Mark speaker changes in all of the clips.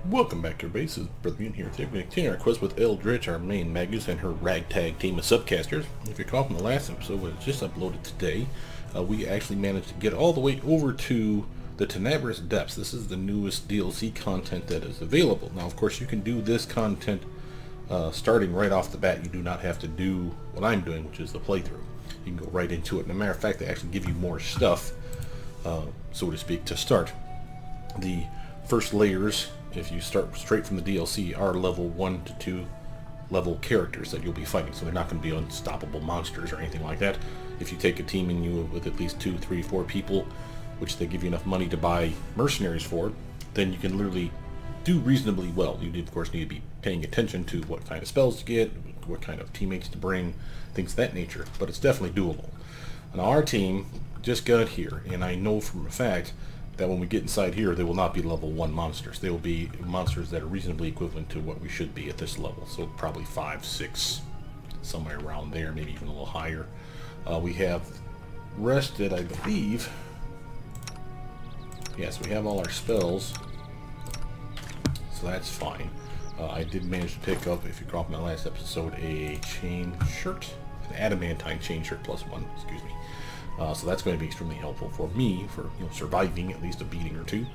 Speaker 1: Welcome back to our base. This is Brothermutant here. Today we're going to continue our quest with Eldritch, our main magus, and her ragtag team of subcasters. If you're caught from the last episode, which was just uploaded today, we actually managed to get all the way over to the Tenebrous Depths. This is the newest DLC content that is available. Now, of course, you can do this content starting right off the bat. You do not have to do what I'm doing, which is the playthrough. You can go right into it. And as a matter of fact, they actually give you more stuff, so to speak, to start. The first layers, if you start straight from the DLC, are level 1 to 2 level characters that you'll be fighting. So they're not going to be unstoppable monsters or anything like that. If you take a team and you with at least 2, 3, 4 people, which they give you enough money to buy mercenaries for, then you can literally do reasonably well. You, of course, need to be paying attention to what kind of spells to get, what kind of teammates to bring, things of that nature. But it's definitely doable. Now, our team just got here, and I know from a fact that when we get inside here, they will not be level 1 monsters. They will be monsters that are reasonably equivalent to what we should be at this level. So probably 5, 6, somewhere around there, maybe even a little higher. We have rested, I believe. Yes, we have all our spells, so that's fine. I did manage to pick up, if you recall from my last episode, a chain shirt, an adamantine chain shirt +1, excuse me. So that's going to be extremely helpful for me, for surviving at least a beating or two.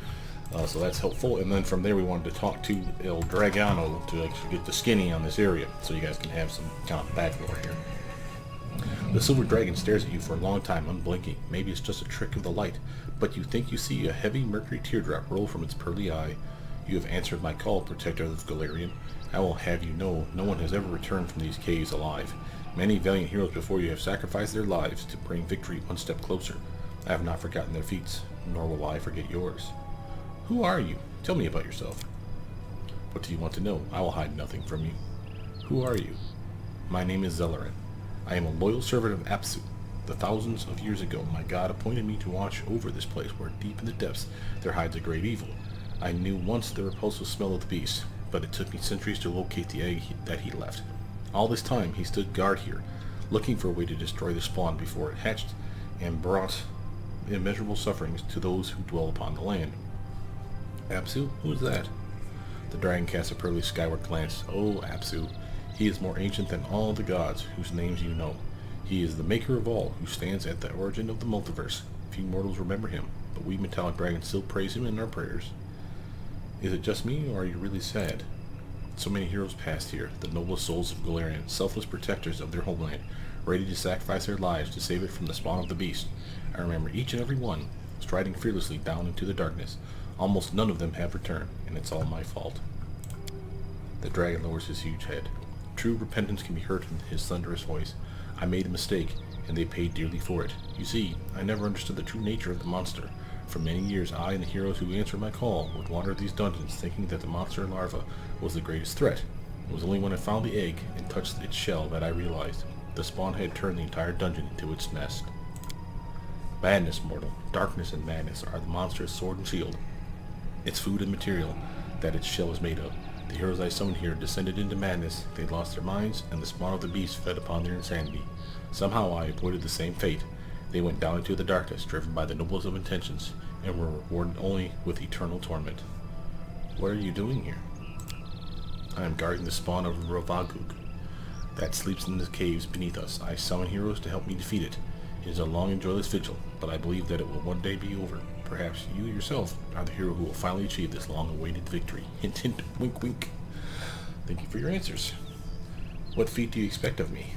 Speaker 1: So that's helpful. And then from there we wanted to talk to El Dragano to actually get the skinny on this area, so you guys can have some kind of background here. The silver dragon stares at you for a long time, unblinking. Maybe it's just a trick of the light, but you think you see a heavy mercury teardrop roll from its pearly eye. You have answered my call, protector of Golarion. I will have you know, no one has ever returned from these caves alive. Many valiant heroes before you have sacrificed their lives to bring victory one step closer. I have not forgotten their feats, nor will I forget yours. Who are you? Tell me about yourself. What do you want to know? I will hide nothing from you. Who are you? My name is Zellerin. I am a loyal servant of Apsu. The thousands of years ago, my god appointed me to watch over this place where deep in the depths there hides a great evil. I knew once the repulsive smell of the beast, but it took me centuries to locate the egg that he left. All this time he stood guard here, looking for a way to destroy the spawn before it hatched and brought immeasurable sufferings to those who dwell upon the land. Apsu? Who is that? The dragon cast a pearly skyward glance. Oh, Apsu. He is more ancient than all the gods, whose names you know. He is the maker of all, who stands at the origin of the multiverse. Few mortals remember him, but we metallic dragons still praise him in our prayers. Is it just me, or are you really sad? So many heroes passed here, the noblest souls of Golarion, selfless protectors of their homeland, ready to sacrifice their lives to save it from the spawn of the beast. I remember each and every one, striding fearlessly down into the darkness. Almost none of them have returned, and it's all my fault. The dragon lowers his huge head. True repentance can be heard in his thunderous voice. I made a mistake, and they paid dearly for it. You see, I never understood the true nature of the monster. For many years, I and the heroes who answered my call would wander these dungeons thinking that the monster larva was the greatest threat. It was only when I found the egg and touched its shell that I realized the spawn had turned the entire dungeon into its nest. Madness, mortal. Darkness and madness are the monster's sword and shield. Its food and material that its shell is made of. The heroes I summoned here descended into madness. They lost their minds, and the spawn of the beast fed upon their insanity. Somehow I avoided the same fate. They went down into the darkness, driven by the noblest of intentions, and were rewarded only with eternal torment. What are you doing here? I am guarding the spawn of Rovagug that sleeps in the caves beneath us. I summon heroes to help me defeat it. It is a long and joyless vigil, but I believe that it will one day be over. Perhaps you yourself are the hero who will finally achieve this long-awaited victory. Hint, hint, wink, wink. Thank you for your answers. What feat do you expect of me?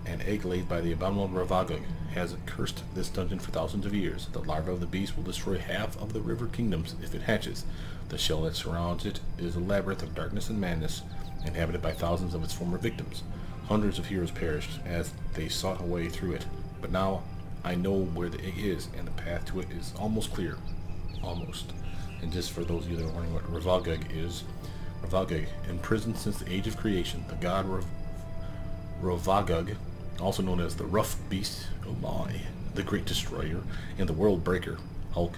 Speaker 1: An egg laid by the abominable Rovagug has cursed this dungeon for thousands of years. The larva of the beast will destroy half of the river kingdoms if it hatches. The shell that surrounds it is a labyrinth of darkness and madness, inhabited by thousands of its former victims. Hundreds of heroes perished as they sought a way through it. But now I know where the egg is, and the path to it is almost clear. Almost. And just for those of you that are wondering what Rovagug is, Rovagug, imprisoned since the age of creation, the god Rovagug, also known as the Rough Beast, oh my, the Great Destroyer, and the World Breaker, Hulk,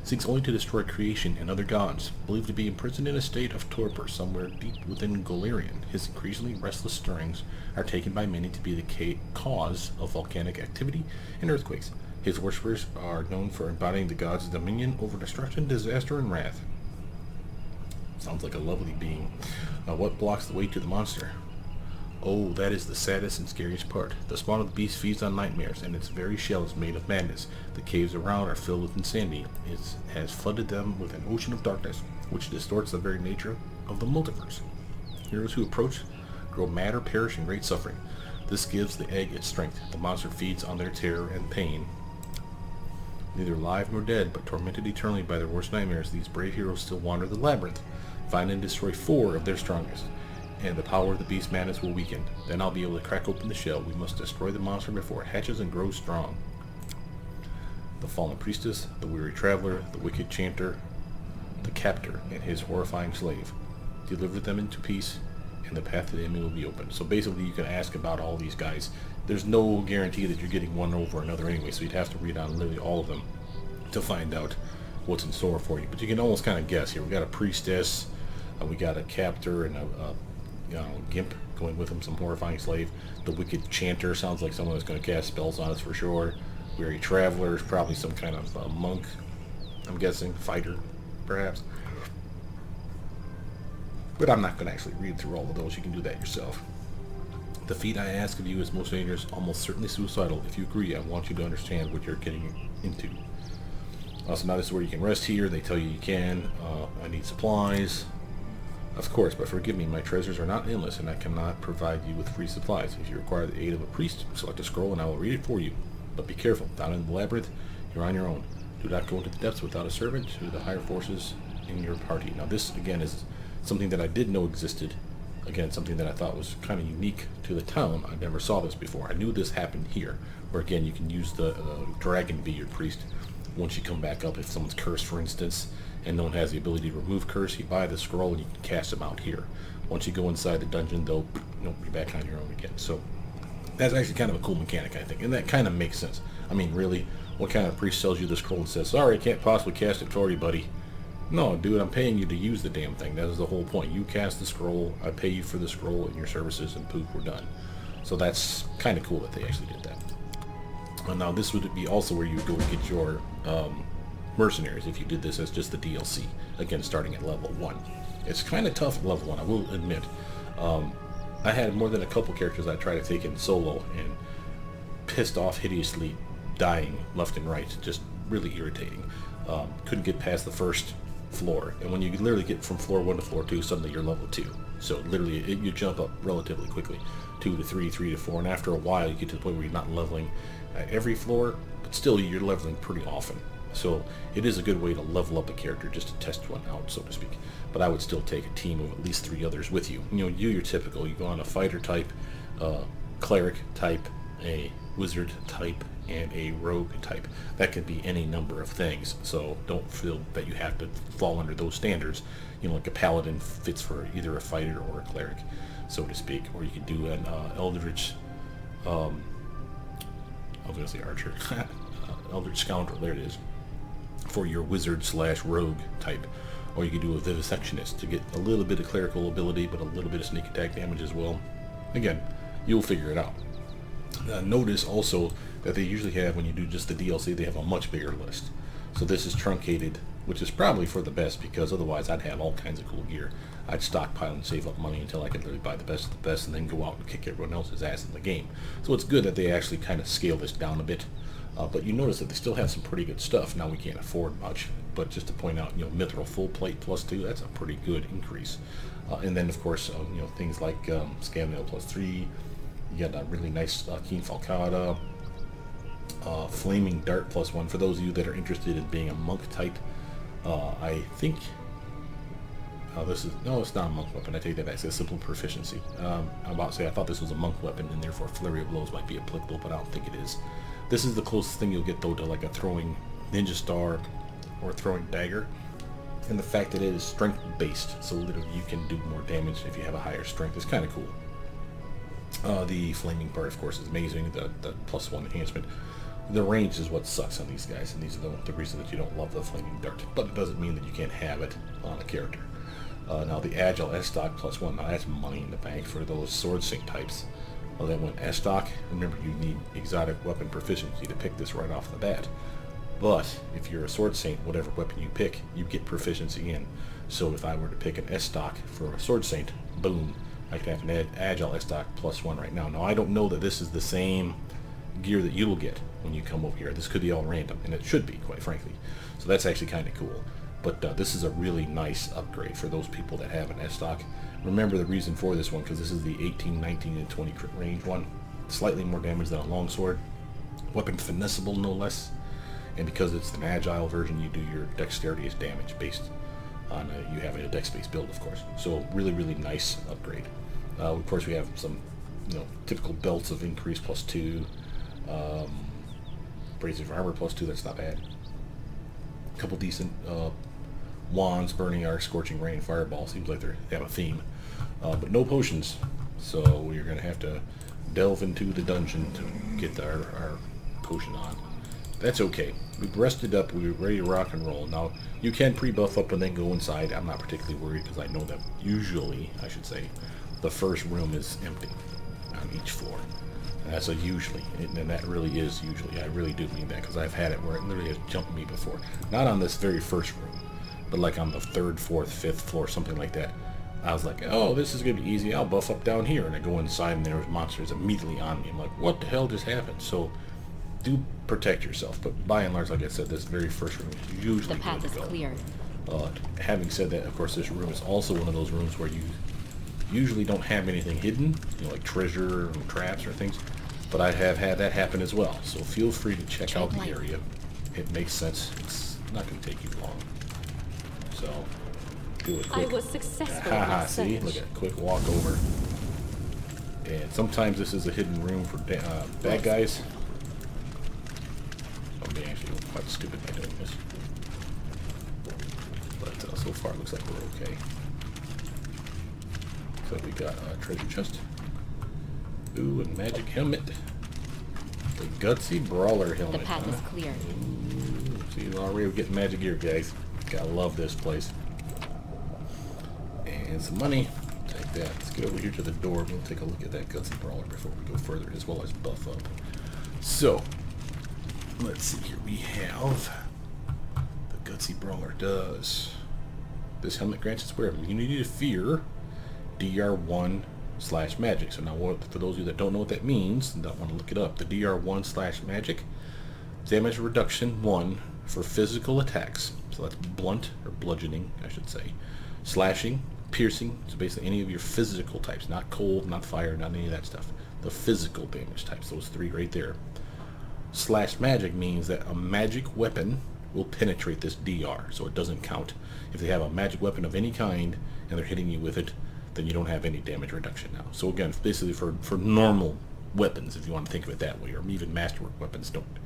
Speaker 1: seeks only to destroy creation and other gods. Believed to be imprisoned in a state of torpor somewhere deep within Golarion, his increasingly restless stirrings are taken by many to be the cause of volcanic activity and earthquakes. His worshippers are known for embodying the god's dominion over destruction, disaster, and wrath. Sounds like a lovely being. What blocks the way to the monster? Oh, that is the saddest and scariest part. The spawn of the beast feeds on nightmares, and its very shell is made of madness. The caves around are filled with insanity. It has flooded them with an ocean of darkness, which distorts the very nature of the multiverse. Heroes who approach grow mad or perish in great suffering. This gives the egg its strength. The monster feeds on their terror and pain. Neither alive nor dead, but tormented eternally by their worst nightmares, these brave heroes still wander the labyrinth, find and destroy 4 of their strongest, and the power of the beast's madness will weaken. Then I'll be able to crack open the shell. We must destroy the monster before it hatches and grows strong. The fallen priestess, the weary traveler, the wicked chanter, the captor, and his horrifying slave. Deliver them into peace, and the path to the enemy will be open. So basically you can ask about all these guys. There's no guarantee that you're getting one over another anyway, so you'd have to read on literally all of them to find out what's in store for you. But you can almost kind of guess here. We got a priestess, we got a captor, and a gimp going with him, some horrifying slave. The wicked chanter sounds like someone that's going to cast spells on us for sure. Weary traveler is probably some kind of monk, I'm guessing, fighter, perhaps. But I'm not going to actually read through all of those. You can do that yourself. The feat I ask of you is most dangerous, almost certainly suicidal. If you agree, I want you to understand what you're getting into. So now this is where you can rest here. They tell you can. I need supplies. Of course, but forgive me, my treasures are not endless, and I cannot provide you with free supplies. If you require the aid of a priest, select a scroll and I will read it for you. But be careful. Down in the labyrinth, you're on your own. Do not go into the depths without a servant to the higher forces in your party. Now this, again, is something that I did know existed. Again, something that I thought was kind of unique to the town. I never saw this before. I knew this happened here, where again you can use the dragon be your priest once you come back up. If someone's cursed, for instance, and no one has the ability to remove curse, you buy the scroll and you can cast them out here. Once you go inside the dungeon, they'll be back on your own again. So that's actually kind of a cool mechanic, I think, and that kind of makes sense. I mean, really, what kind of priest sells you the scroll and says, sorry, I can't possibly cast it for you, buddy? No, dude, I'm paying you to use the damn thing. That is the whole point. You cast the scroll, I pay you for the scroll and your services, and poof, we're done. So that's kind of cool that they actually did that. Now, this would be also where you would go and get your mercenaries if you did this as just the DLC. Again, starting at level 1. It's kind of tough at level 1, I will admit. I had more than a couple characters I tried to take in solo and pissed off hideously, dying left and right. Just really irritating. Couldn't get past the first floor, and when you literally get from floor 1 to floor 2, suddenly you're level 2. So literally you jump up relatively quickly, 2 to 3, 3 to 4, and after a while you get to the point where you're not leveling at every floor, but still you're leveling pretty often. So it is a good way to level up a character, just to test one out, so to speak. But I would still take a team of at least 3 others with you. You know, your typical, you go on a fighter type, cleric type, a wizard type, and a rogue type. That could be any number of things, so don't feel that you have to fall under those standards. You know, like a paladin fits for either a fighter or a cleric, so to speak. Or you could do an Eldritch, I was going to say archer, Eldritch scoundrel, there it is, for your wizard slash rogue type. Or you could do a vivisectionist to get a little bit of clerical ability, but a little bit of sneak attack damage as well. Again, you'll figure it out. Notice also that they usually have, when you do just the DLC, they have a much bigger list. So this is truncated, which is probably for the best, because otherwise I'd have all kinds of cool gear. I'd stockpile and save up money until I could really buy the best of the best and then go out and kick everyone else's ass in the game. So it's good that they actually kind of scale this down a bit. But you notice that they still have some pretty good stuff. Now we can't afford much, but just to point out, you know, Mithril full plate +2, that's a pretty good increase. And then of course, you know, things like Scam Nail +3, you got a really nice Keen Falcata, Flaming Dart +1 for those of you that are interested in being a monk type. I think this is, no, it's not a monk weapon, I take that back, it's a simple proficiency. I'm about to say I thought this was a monk weapon and therefore Flurry of Blows might be applicable, but I don't think it is. This is the closest thing you'll get though to like a throwing ninja star or throwing dagger, and the fact that it is strength based, so literally you can do more damage if you have a higher strength is kind of cool. The flaming part, of course, is amazing. The +1 enhancement. The range is what sucks on these guys, and these are the reason that you don't love the flaming dart. But it doesn't mean that you can't have it on a character. Now the agile S-Stock +1, now that's money in the bank for those sword sync types. Well, then when S-Stock, remember you need exotic weapon proficiency to pick this right off the bat. But if you're a sword saint, whatever weapon you pick, you get proficiency in. So if I were to pick an S stock for a sword saint, boom, I can have an agile S stock +1 right now. Now I don't know that this is the same gear that you will get when you come over here. This could be all random, and it should be, quite frankly. So that's actually kind of cool. But this is a really nice upgrade for those people that have an S stock. Remember the reason for this one, because this is the 18, 19, and 20 crit range one. Slightly more damage than a longsword. Weapon finessable, no less. And because it's an agile version, you do your dexterity as damage based on you have a dex-based build, of course. So really, really nice upgrade. Of course, we have some, typical belts of increase +2. Brazier armor +2. That's not bad. A couple decent wands, burning arc, scorching rain, fireball. Seems like they have a theme, but no potions. So we're gonna have to delve into the dungeon to get our potion on. That's okay. We've rested up. We're ready to rock and roll. Now, you can pre-buff up and then go inside. I'm not particularly worried because I know that usually, I should say, the first room is empty on each floor. And that's a usually. And that really is usually. I really do mean that because I've had it where it literally has jumped me before. Not on this very first room, but like on the 3rd, 4th, 5th floor, something like that. I was like, oh, this is going to be easy. I'll buff up down here. And I go inside and there's monsters immediately on me. I'm like, what the hell just happened? So do protect yourself, but by and large, like I said, this very first room is usually
Speaker 2: the path
Speaker 1: good to go.
Speaker 2: is clear.
Speaker 1: Having said that, of course, this room is also one of those rooms where you usually don't have anything hidden, like treasure or traps or things, but I have had that happen as well. So feel free to check out the area. It makes sense. It's not going to take you long. So do it quick.
Speaker 2: I was successful.
Speaker 1: See, look at quick walk over. And sometimes this is a hidden room for bad guys. Okay, actually, I'm quite stupid by doing this. But so far, it looks like we're okay. So we got a treasure chest. Ooh, and magic helmet. The gutsy brawler helmet.
Speaker 2: The path is clear.
Speaker 1: Ooh, see, already getting magic gear, guys. Gotta love this place. And some money. Take that. Let's get over here to the door. We'll take a look at that gutsy brawler before we go further, as well as buff up. So, let's see here. We have the gutsy brawler does. This helmet grants its wearer immunity to fear, DR1/magic. So now, for those of you that don't know what that means and don't want to look it up, the DR1/magic damage reduction 1 for physical attacks. So that's blunt or bludgeoning, I should say. Slashing, piercing. So basically any of your physical types, not cold, not fire, not any of that stuff. The physical damage types, those 3 right there. /magic means that a magic weapon will penetrate this DR, so it doesn't count. If they have a magic weapon of any kind and they're hitting you with it, then you don't have any damage reduction now. So again, basically for normal weapons, if you want to think of it that way, or even masterwork weapons don't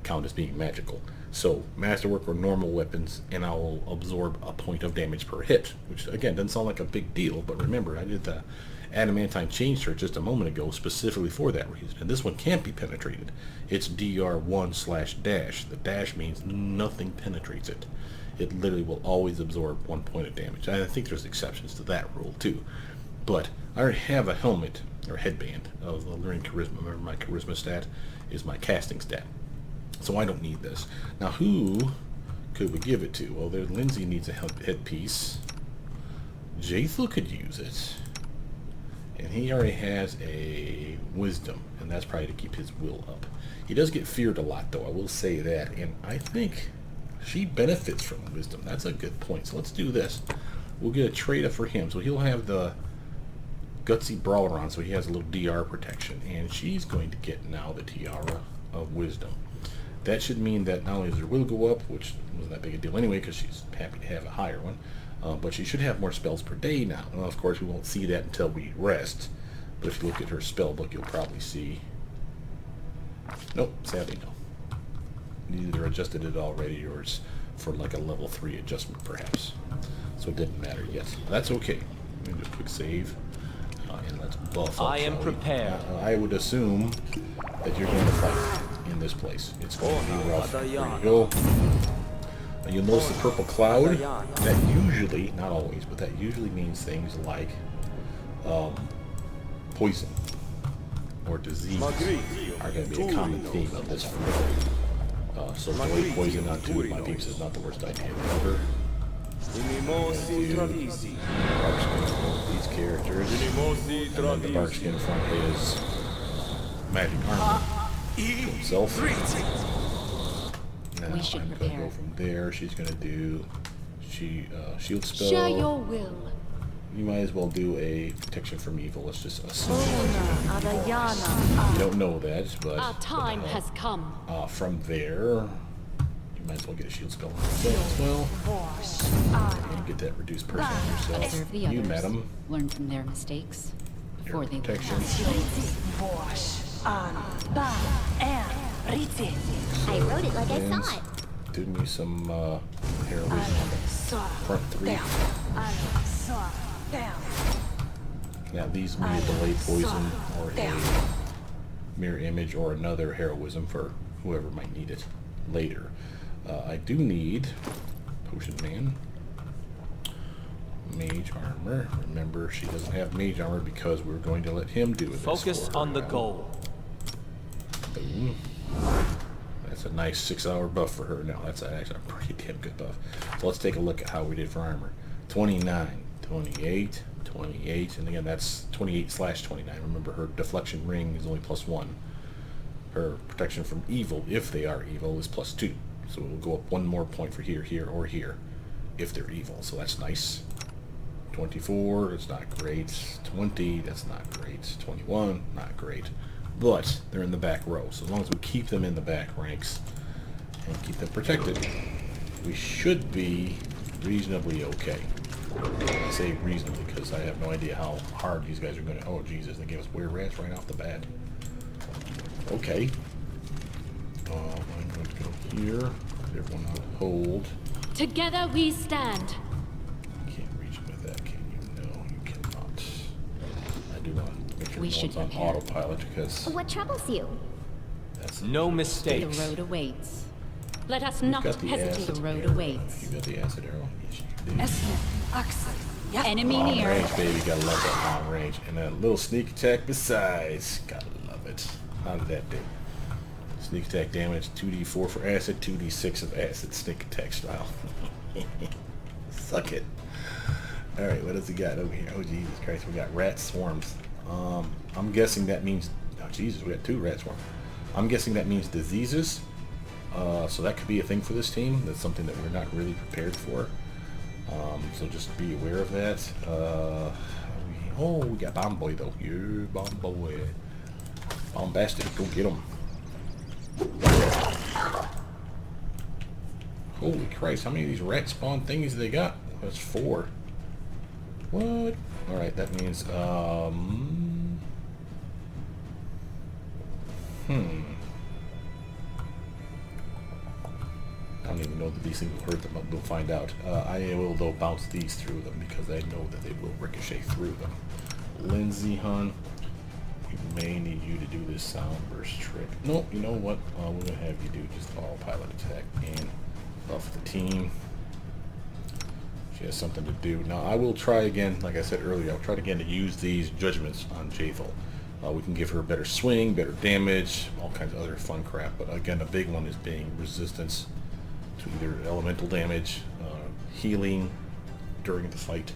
Speaker 1: count as being magical. So masterwork or normal weapons, and I will absorb a point of damage per hit, which again doesn't sound like a big deal, but remember I did the adamantine chain shirt just a moment ago specifically for that reason, and this one can't be penetrated. It's DR1/dash. The dash means nothing penetrates it. It literally will always absorb 1 point of damage. And I think there's exceptions to that rule too, but I already have a helmet or headband of the learning charisma. Remember, my charisma stat is my casting stat, so I don't need this. Now who could we give it to? Well, there's Lindsay needs a headpiece. Jathel could use it. And he already has a wisdom, and that's probably to keep his will up. He does get feared a lot, though, I will say that, and I think she benefits from wisdom. That's a good point. So let's do this. We'll get a trade-up for him. So he'll have the gutsy brawler on, so he has a little DR protection, and she's going to get now the tiara of wisdom. That should mean that not only does her will go up, which wasn't that big a deal anyway, because she's happy to have a higher one, but she should have more spells per day now. Well, of course, we won't see that until we rest. But if you look at her spell book, you'll probably see. Nope, sadly no. You either adjusted it already, or it's for like a level 3 adjustment, perhaps. So it didn't matter yet. That's okay. Let me do a quick save, and let's buff up.
Speaker 3: I am prepared.
Speaker 1: I would assume that you're going to fight in this place. It's going to be rough. There you go. You'll notice the purple cloud. That usually, not always, but that usually means things like poison or disease are going to be a common theme of this floor. So blade poison on 2 of my peeps is not the worst idea ever. These characters. And then the Barkskin front is magic armor to himself. Now I'm gonna go from there. She's gonna do shield spell.
Speaker 2: Share your will.
Speaker 1: You might as well do a protection from evil. Let's just assume you don't know that, but
Speaker 2: our time has come.
Speaker 1: From there, you might as well get a shield spell as well. And get that reduced person on yourself.
Speaker 3: Observe the
Speaker 1: You,
Speaker 3: others.
Speaker 1: madam.
Speaker 3: Learn from their mistakes before they
Speaker 1: Protection.
Speaker 4: I wrote it like I saw it.
Speaker 1: Do me some heroism on the front 3. Now these need a delay poison or a mirror image or another heroism for whoever might need it later. I do need Potion Man, Mage Armor. Remember, she doesn't have Mage Armor because we're going to let him do it.
Speaker 5: Focus on the goal.
Speaker 1: Boom. That's a nice 6-hour buff for her. Now that's actually a pretty damn good buff. So let's take a look at how we did for armor. 29, 28, 28, and again that's 28/29. Remember, her deflection ring is only +1. Her protection from evil, if they are evil, is +2. So we'll go up 1 more point for here, here, or here, if they're evil. So that's nice. 24, that's not great. 20, that's not great. 21, not great. But they're in the back row, so as long as we keep them in the back ranks and keep them protected, we should be reasonably okay. I say reasonably because I have no idea how hard these guys are going to... Oh, Jesus, they gave us weird rats right off the bat. Okay. I'm going to go here. Everyone on hold.
Speaker 2: Together we stand.
Speaker 1: Can't reach with that, can you? No, you cannot. I do not. Make sure
Speaker 3: We
Speaker 1: no
Speaker 3: should
Speaker 1: one's on
Speaker 3: prepare.
Speaker 1: autopilot because
Speaker 4: What troubles you?
Speaker 1: that's
Speaker 5: No
Speaker 3: The
Speaker 5: mistakes.
Speaker 3: road awaits.
Speaker 2: Let us
Speaker 1: You've
Speaker 2: not
Speaker 1: got the
Speaker 2: hesitate.
Speaker 1: acid
Speaker 3: The road
Speaker 1: arrow.
Speaker 3: awaits.
Speaker 1: You got the acid arrow? Yes, you do.
Speaker 3: Enemy
Speaker 1: Long
Speaker 3: near.
Speaker 1: range, baby. Gotta love that long range. And a little sneak attack besides. Gotta love it. How did that do? Sneak attack damage, 2d4 for acid, 2d6 of acid sneak attack style. Suck it. Alright, what does he got over here? Oh, Jesus Christ. We got rat swarms. I'm guessing that means... Oh, Jesus, we got 2 rat swarms. I'm guessing that means diseases. So that could be a thing for this team. That's something that we're not really prepared for. So just be aware of that. Oh, we got Bomb Boy though. Yeah, Bomb Boy. Bombastic, go get him. Holy Christ, how many of these rat spawn thingies they got? That's 4. What? Alright, that means, I don't even know that these things will hurt them, but we'll find out. I will, though, bounce these through them because I know that they will ricochet through them. Lindsay, hon, we may need you to do this sound burst trick. Nope, you know what? We're going to have you do just all pilot attack and buff the team. She has something to do. Now, I will try again, like I said earlier, I'll try again to use these judgments on Jathal. We can give her a better swing, better damage, all kinds of other fun crap. But again, a big one is being resistance to either elemental damage, healing during the fight.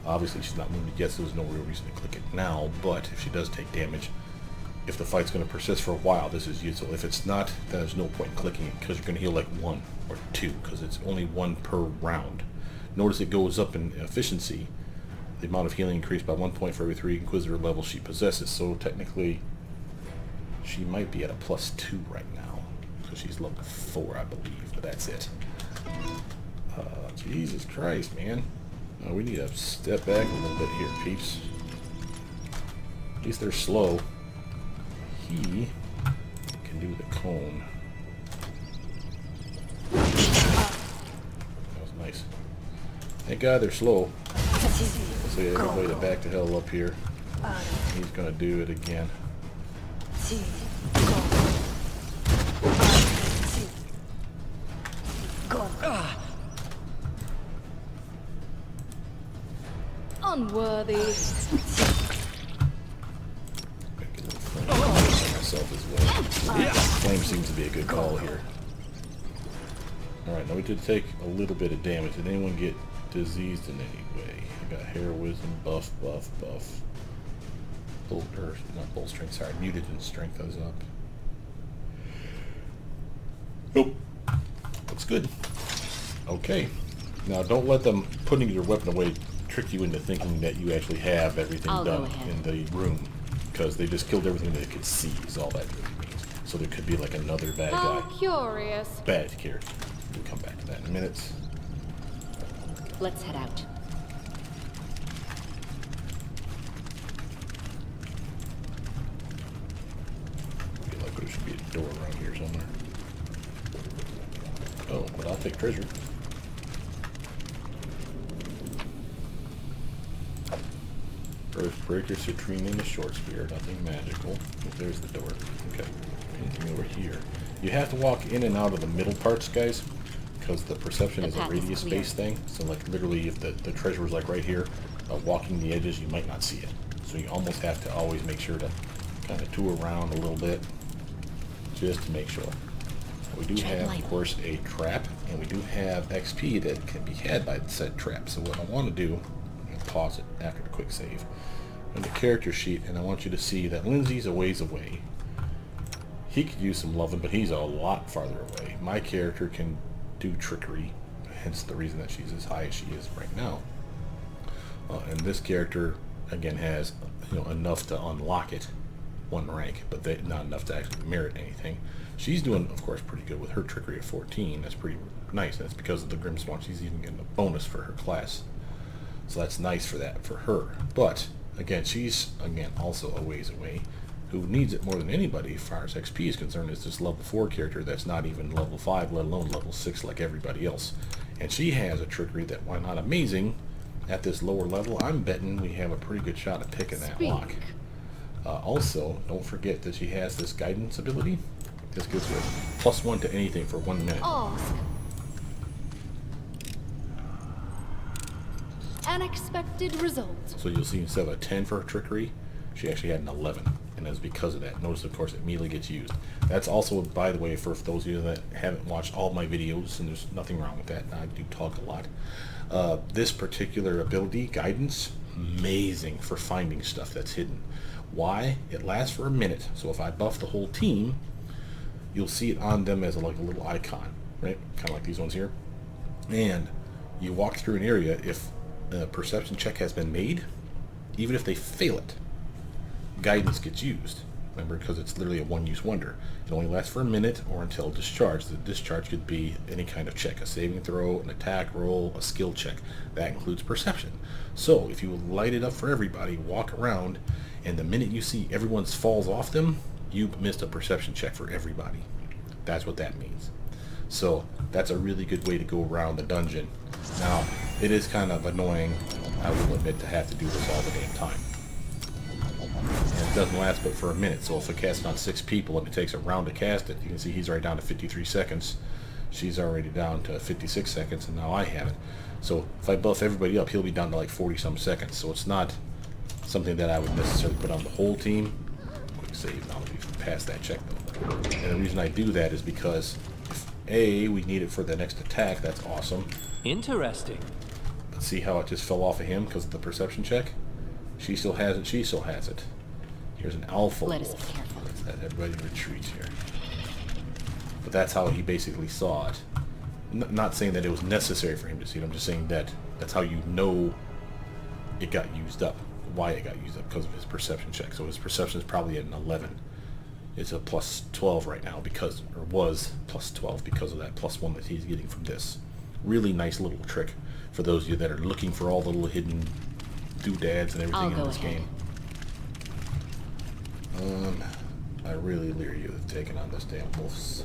Speaker 1: Obviously, she's not wounded yet, so there's no real reason to click it now. But if she does take damage, if the fight's going to persist for a while, this is useful. If it's not, then there's no point in clicking it because you're going to heal like 1 or 2 because it's only 1 per round. Notice it goes up in efficiency. The amount of healing increased by 1 point for every 3 Inquisitor levels she possesses. So technically, she might be at a +2 right now because she's level 4, I believe. But that's it. Jesus Christ, man. We need to step back a little bit here, peeps. At least they're slow. He can do the cone. That was nice. Thank God they're slow. So yeah, everybody to back the hell up here. He's gonna do it again.
Speaker 2: Unworthy.
Speaker 1: Make a little flame myself as well. Flame seems to be a good call here. Alright, now we did take a little bit of damage. Did anyone get diseased in any way? I got heroism, buff. Not bull strength, sorry, mutagen strength is up. Nope. That's good. Okay. Now don't let them putting your weapon away trick you into thinking that you actually have everything done in the room. Because they just killed everything they could see is all that really means. So there could be like another bad
Speaker 2: How
Speaker 1: guy.
Speaker 2: curious.
Speaker 1: Bad character. We'll come back to that in a minute.
Speaker 3: Let's head out.
Speaker 1: I feel like there should be a door around here somewhere. Oh, but I'll take treasure. Earthbreaker, citrine, and a short spear. Nothing magical. Oh, there's the door. Okay. Anything over here? You have to walk in and out of the middle parts, guys, because the perception is a radius-based thing. So, like, literally, if the treasure was, like, right here, walking the edges, you might not see it. So you almost have to always make sure to kind of tour around a little bit, just to make sure. We do have, of course, a trap, and we do have XP that can be had by said trap. So what I want to do, I'm going to pause it after the quick save, on the character sheet, and I want you to see that Lindsay's a ways away. He could use some loving, but he's a lot farther away. My character can do trickery, hence the reason that she's as high as she is right now. And this character, again, has enough to unlock it, 1 rank, but not enough to actually merit anything. She's doing, of course, pretty good with her trickery of 14. That's pretty nice, and that's because of the Grimspawn. She's even getting a bonus for her class. So that's nice for that, for her. But, again, she's, also a ways away. Who needs it more than anybody, as far as XP is concerned, is this level 4 character that's not even level 5, let alone level 6 like everybody else. And she has a trickery that, while not amazing, at this lower level, I'm betting we have a pretty good shot at picking that lock. Also, don't forget that she has this guidance ability. This gives her +1 to anything for 1 minute.
Speaker 2: Ask. Unexpected results.
Speaker 1: So you'll see instead of a 10 for her trickery, she actually had an 11. And that's because of that. Notice, of course, it immediately gets used. That's also, by the way, for those of you that haven't watched all my videos, and there's nothing wrong with that, I do talk a lot. This particular ability, guidance, amazing for finding stuff that's hidden. Why? It lasts for a minute. So if I buff the whole team, you'll see it on them as like a little icon, right? Kind of like these ones here. And you walk through an area, if a perception check has been made, even if they fail it, guidance gets used. Remember, because it's literally a one-use wonder. It only lasts for a minute or until discharge. The discharge could be any kind of check, a saving throw, an attack roll, a skill check. That includes perception. So if you light it up for everybody, walk around, and the minute you see everyone falls off them, you missed a perception check for everybody. That's what that means. So that's a really good way to go around the dungeon. Now, it is kind of annoying, I will admit, to have to do this all the damn time. And it doesn't last but for a minute, so if I cast it on 6 people and it takes a round to cast it, you can see he's already down to 53 seconds. She's already down to 56 seconds, and now I have it. So if I buff everybody up, he'll be down to like 40-some seconds. So it's not something that I would necessarily put on the whole team. Quick save, now we've passed that check though. And the reason I do that is because if A, we need it for the next attack, that's awesome.
Speaker 5: Interesting.
Speaker 1: But see how it just fell off of him because of the perception check? She still has it, she still has it. Here's an alpha
Speaker 3: Let us
Speaker 1: wolf.
Speaker 3: be careful.
Speaker 1: Let's let everybody retreat here. But that's how he basically saw it. Not saying that it was necessary for him to see it, I'm just saying that that's how you know it got used up. Why it got used up, because of his perception check. So his perception is probably at an 11. It's a +12 right now because, or was +12 because of that +1 that he's getting from this. Really nice little trick for those of you that are looking for all the little hidden doodads and everything in this game. I really leer you of taking on this damn wolves.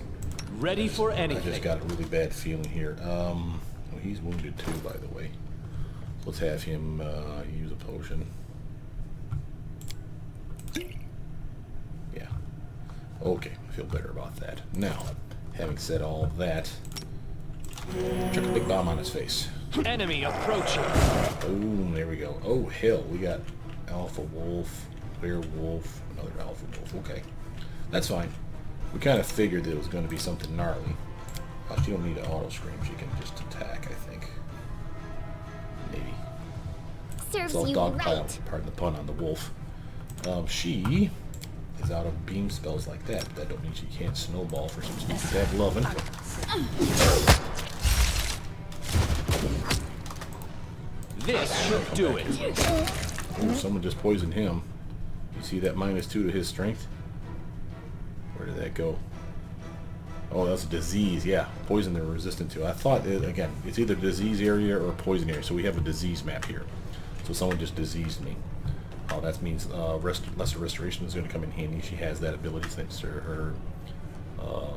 Speaker 5: Ready for anything.
Speaker 1: I just got a really bad feeling here. Well, he's wounded too, by the way. Let's have him use a potion. Yeah. Okay, I feel better about that. Now, having said all that, chuck a big bomb on his face.
Speaker 5: Enemy approaching.
Speaker 1: Boom, there we go. Oh, hell, we got alpha wolf, werewolf, another alpha wolf. Okay, that's fine. We kind of figured that it was going to be something gnarly. Oh, she don't need an auto scream. She can just attack, I think. Maybe.
Speaker 4: Serves
Speaker 1: It's all
Speaker 4: you
Speaker 1: dogpile,
Speaker 4: right.
Speaker 1: pardon the pun, on the wolf. She is out of beam spells like that. That don't mean she can't snowball for some stupid bad lovin'.
Speaker 5: This should do it.
Speaker 1: Ooh, someone just poisoned him. You see that -2 to his strength? Where did that go? Oh, that's a disease. Yeah, poison they're resistant to. I thought, again, it's either disease area or poison area. So we have a disease map here. So someone just diseased me. Oh, that means lesser restoration is going to come in handy. She has that ability thanks to her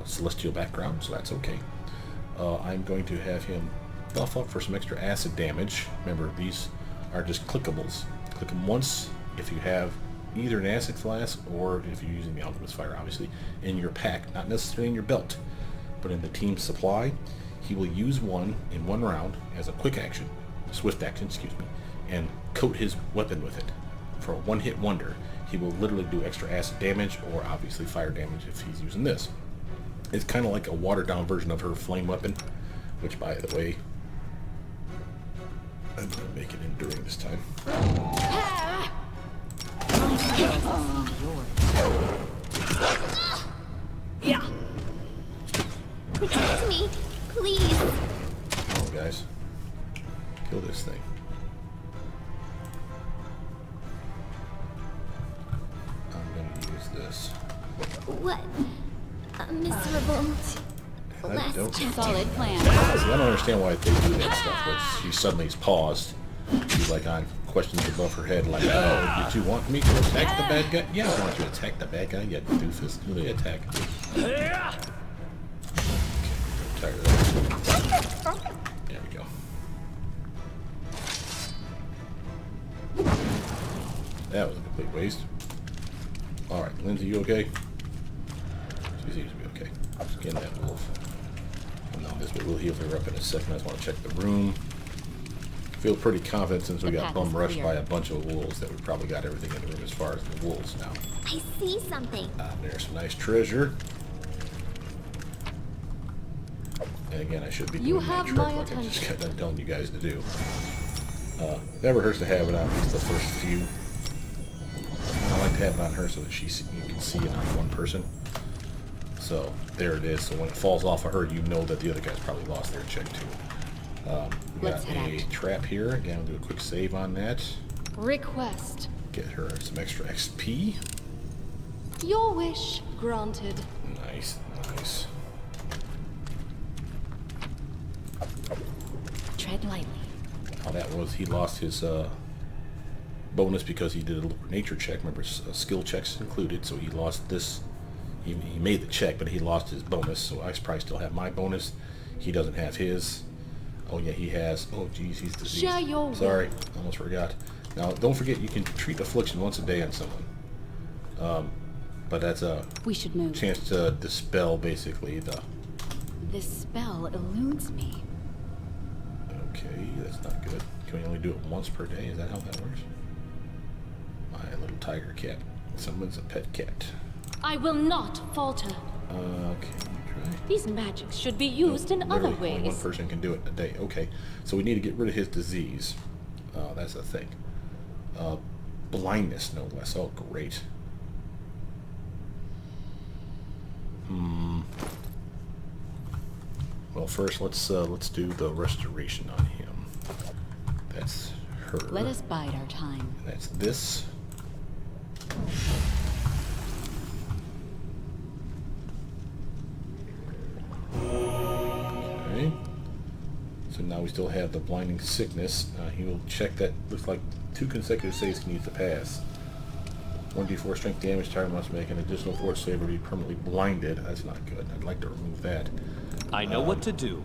Speaker 1: celestial background, so that's okay. I'm going to have him buff up for some extra acid damage. Remember, these are just clickables. Click them once if you have either an acid flask or if you're using the Alchemist Fire, obviously, in your pack, not necessarily in your belt, but in the team supply. He will use one in one round as a quick action, swift action, excuse me, and coat his weapon with it. For a one-hit wonder, he will literally do extra acid damage or obviously fire damage if he's using this. It's kind of like a watered-down version of her flame weapon, which, by the way, I'm going to make it enduring this time.
Speaker 4: Yeah. Protect me, please.
Speaker 1: Come on, guys. Kill this thing. I'm going to use this.
Speaker 4: What? A miserable
Speaker 1: And I
Speaker 4: last
Speaker 1: don't see,
Speaker 3: Solid plan.
Speaker 1: I don't understand why they do that stuff, but she suddenly is paused. She's like on questions above her head, like, oh, did you want me to attack the bad guy? Yeah, I want you to attack the bad guy, you doofus. Really attack. Okay, I'm tired of that. There we go. That was a complete waste. Alright, Lindsay, you okay? She seems to be okay. Skin that wolf. And now this will heal her up in a second. I just want to check the room. Feel pretty confident since we got bum rushed by a bunch of wolves that we probably got everything in the room as far as the wolves now.
Speaker 4: I see something.
Speaker 1: There's some nice treasure. And again, I should be doing that trick like I just got done telling you guys to do. Never hurts to have it on at least the first few. I like to have it on her so that you can see it on one person. So there it is. So when it falls off of her, you know that the other guys probably lost their check too. We got a trap here. Again, we'll do a quick save on that.
Speaker 2: Request.
Speaker 1: Get her some extra XP.
Speaker 2: Your wish granted.
Speaker 1: Nice, nice.
Speaker 3: Tread lightly.
Speaker 1: How that was, he lost his bonus because he did a nature check. Remember, skill checks included, so he lost this. He made the check, but he lost his bonus, so I probably still have my bonus. He doesn't have his. Oh yeah, he has. Oh geez, he's diseased.
Speaker 2: Share your
Speaker 1: Sorry, almost forgot. Now, don't forget you can treat affliction once a day on someone. But that's a
Speaker 3: We should move.
Speaker 1: chance to dispel basically the.
Speaker 3: This spell eludes me.
Speaker 1: Okay, that's not good. Can we only do it once per day? Is that how that works? My little tiger cat. Someone's a pet cat.
Speaker 2: I will not falter.
Speaker 1: Okay, try.
Speaker 2: These magics should be used in other
Speaker 1: Literally, only one
Speaker 2: ways.
Speaker 1: person can do it in a day. Okay, so we need to get rid of his disease. That's the thing. Blindness, no less. Oh, great. Well, first let's do the restoration on him. That's her.
Speaker 3: Let us bide our time.
Speaker 1: That's this. Okay. So now we still have the blinding sickness. He will check that. Looks like 2 consecutive saves he needs to pass. 1d4 strength damage. Target must make an additional force save or be permanently blinded. That's not good. I'd like to remove that.
Speaker 5: I know what to do.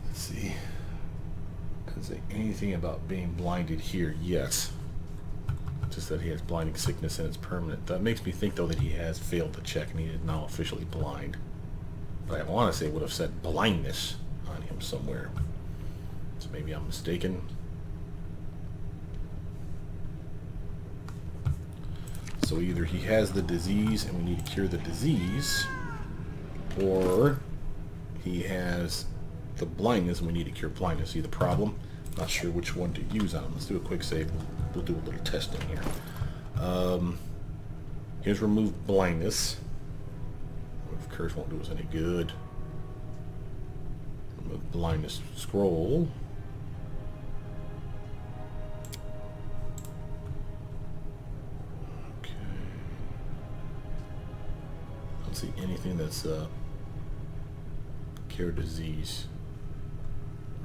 Speaker 1: Let's see. Doesn't say anything about being blinded here yet. Just that he has blinding sickness and it's permanent. That makes me think though that he has failed the check and he is now officially blind. But I want to say it would have said blindness on him somewhere. So maybe I'm mistaken. So either he has the disease and we need to cure the disease, or he has the blindness and we need to cure blindness. See the problem? Not sure which one to use on him. Let's do a quick save. We'll do a little testing here. Here's remove blindness. Remove curse won't do us any good. Remove blindness scroll. Okay. I don't see anything that's cure disease.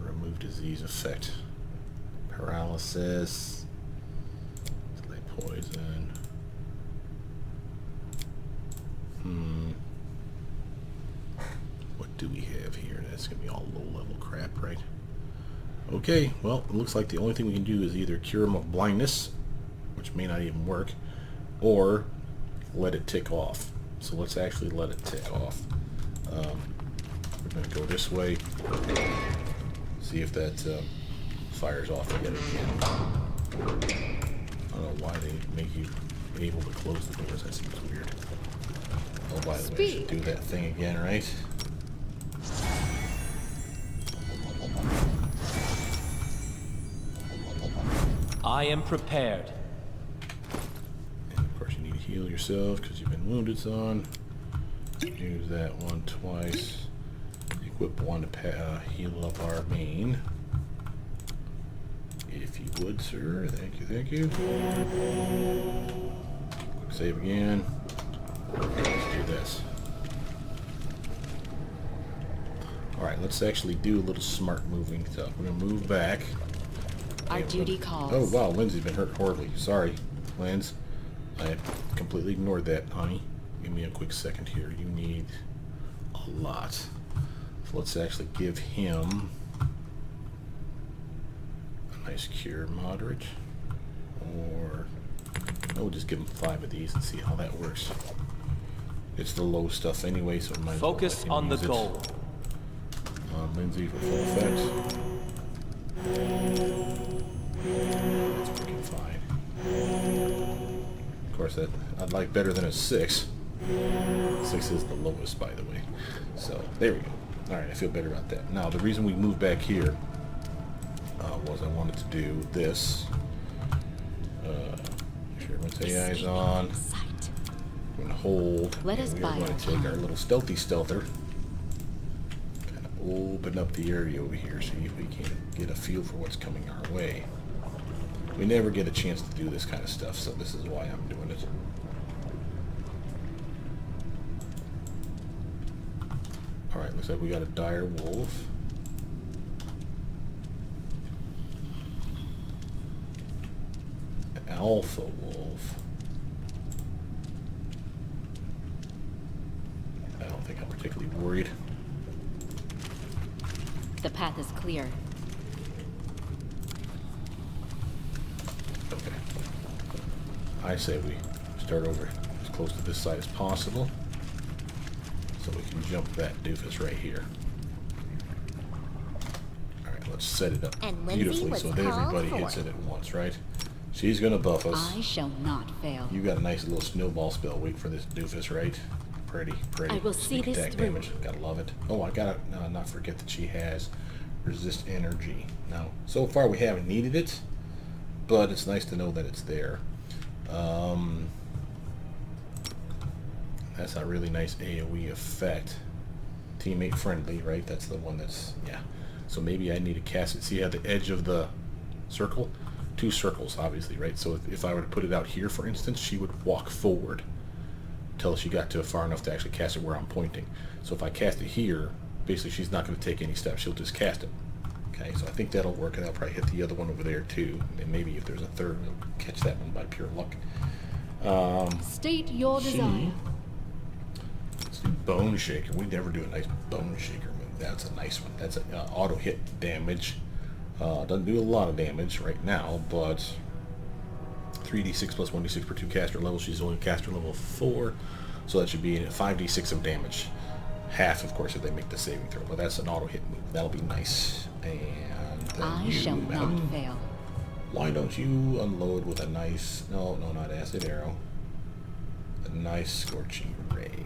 Speaker 1: Remove disease effect. Paralysis. Delay poison. What do we have here? That's gonna be all low level crap, right? Okay, well, it looks like the only thing we can do is either cure him of blindness, which may not even work, or let it tick off. So let's actually let it tick off. We're gonna go this way. See if that fires off yet again. I don't know why they make you able to close the doors. That seems weird. Oh, by the way, I should do that thing again, right?
Speaker 5: I am prepared.
Speaker 1: And of course, you need to heal yourself because you've been wounded, son. Use that one twice. Equip one to heal up our main. If you would, sir. Thank you, thank you. Quick save again. Let's do this. Alright, let's actually do a little smart moving stuff. We're going to move back.
Speaker 3: Our duty calls.
Speaker 1: Oh, wow, Lindsay's been hurt horribly. Sorry, Linz. I completely ignored that, honey. Give me a quick second here. You need a lot. So let's actually give him a nice cure moderate. Or, we'll just give him 5 of these and see how that works. It's the low stuff anyway, so it might
Speaker 5: Focus on the goal.
Speaker 1: Lindsay for full effect. That's working fine. Of course, that I'd like better than a 6. 6 is the lowest, by the way. So, there we go. Alright, I feel better about that. Now, the reason we moved back here was I wanted to do this. Make sure everyone's AI's on. We're going to hold.
Speaker 3: Let us
Speaker 1: we're
Speaker 3: buy
Speaker 1: going to take our little stealthy stealther. Kind of open up the area over here, see if we can get a feel for what's coming our way. We never get a chance to do this kind of stuff, so this is why I'm doing it. Alright, looks like we got a dire wolf. An alpha wolf. I don't think I'm particularly worried.
Speaker 3: The path is clear.
Speaker 1: Okay. I say we start over as close to this side as possible, so we can jump that doofus right here. Alright, let's set it up
Speaker 4: And Lindsay
Speaker 1: beautifully
Speaker 4: was
Speaker 1: so that everybody
Speaker 4: called
Speaker 1: hits
Speaker 4: for.
Speaker 1: it at once, right? She's gonna buff us.
Speaker 3: I shall not fail.
Speaker 1: You got a nice little snowball spell. Wait for this doofus, right? Pretty, pretty.
Speaker 2: I will see
Speaker 1: Sneak
Speaker 2: this
Speaker 1: attack
Speaker 2: through.
Speaker 1: damage. Gotta love it. Oh, I gotta not forget that she has resist energy. Now, so far we haven't needed it, but it's nice to know that it's there. That's a really nice AoE effect. Teammate friendly, right? That's the one that's, yeah. So maybe I need to cast it. See how the edge of the circle? 2 circles, obviously, right? So if I were to put it out here, for instance, she would walk forward until she got to far enough to actually cast it where I'm pointing. So if I cast it here, basically she's not going to take any steps. She'll just cast it. Okay, so I think that'll work, and I'll probably hit the other one over there too. And maybe if there's a third, we'll catch that one by pure luck.
Speaker 2: State your desire.
Speaker 1: Let's do Bone Shaker. We never do a nice Bone Shaker move. That's a nice one. That's an auto hit damage. Doesn't do a lot of damage right now, but 3d6 plus 1d6 per 2 caster level. She's only caster level 4, so that should be 5d6 of damage. Half, of course, if they make the saving throw. But that's an auto hit move. That'll be nice. And then
Speaker 3: I
Speaker 1: you,
Speaker 3: shall
Speaker 1: madam,
Speaker 3: not fail.
Speaker 1: why don't you unload with a nice, no, not acid arrow, a nice scorching ray.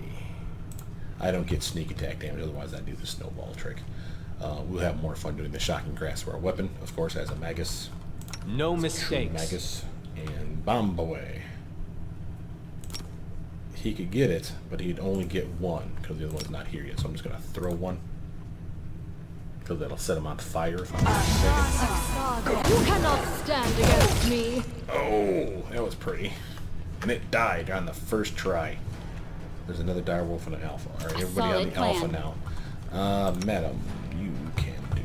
Speaker 1: I don't get sneak attack damage, otherwise I do the snowball trick. We'll have more fun doing the shocking grasp, where our weapon, of course, has a magus.
Speaker 5: No mistakes.
Speaker 1: Magus and bomb away. He could get it, but he'd only get one because the other one's not here yet. So I'm just gonna throw one because that'll set him on fire if I'm not mistaken.
Speaker 2: You cannot stand against me.
Speaker 1: Oh, that was pretty. And it died on the first try. There's another direwolf and an alpha. All right, everybody on the alpha now. Madam, you can do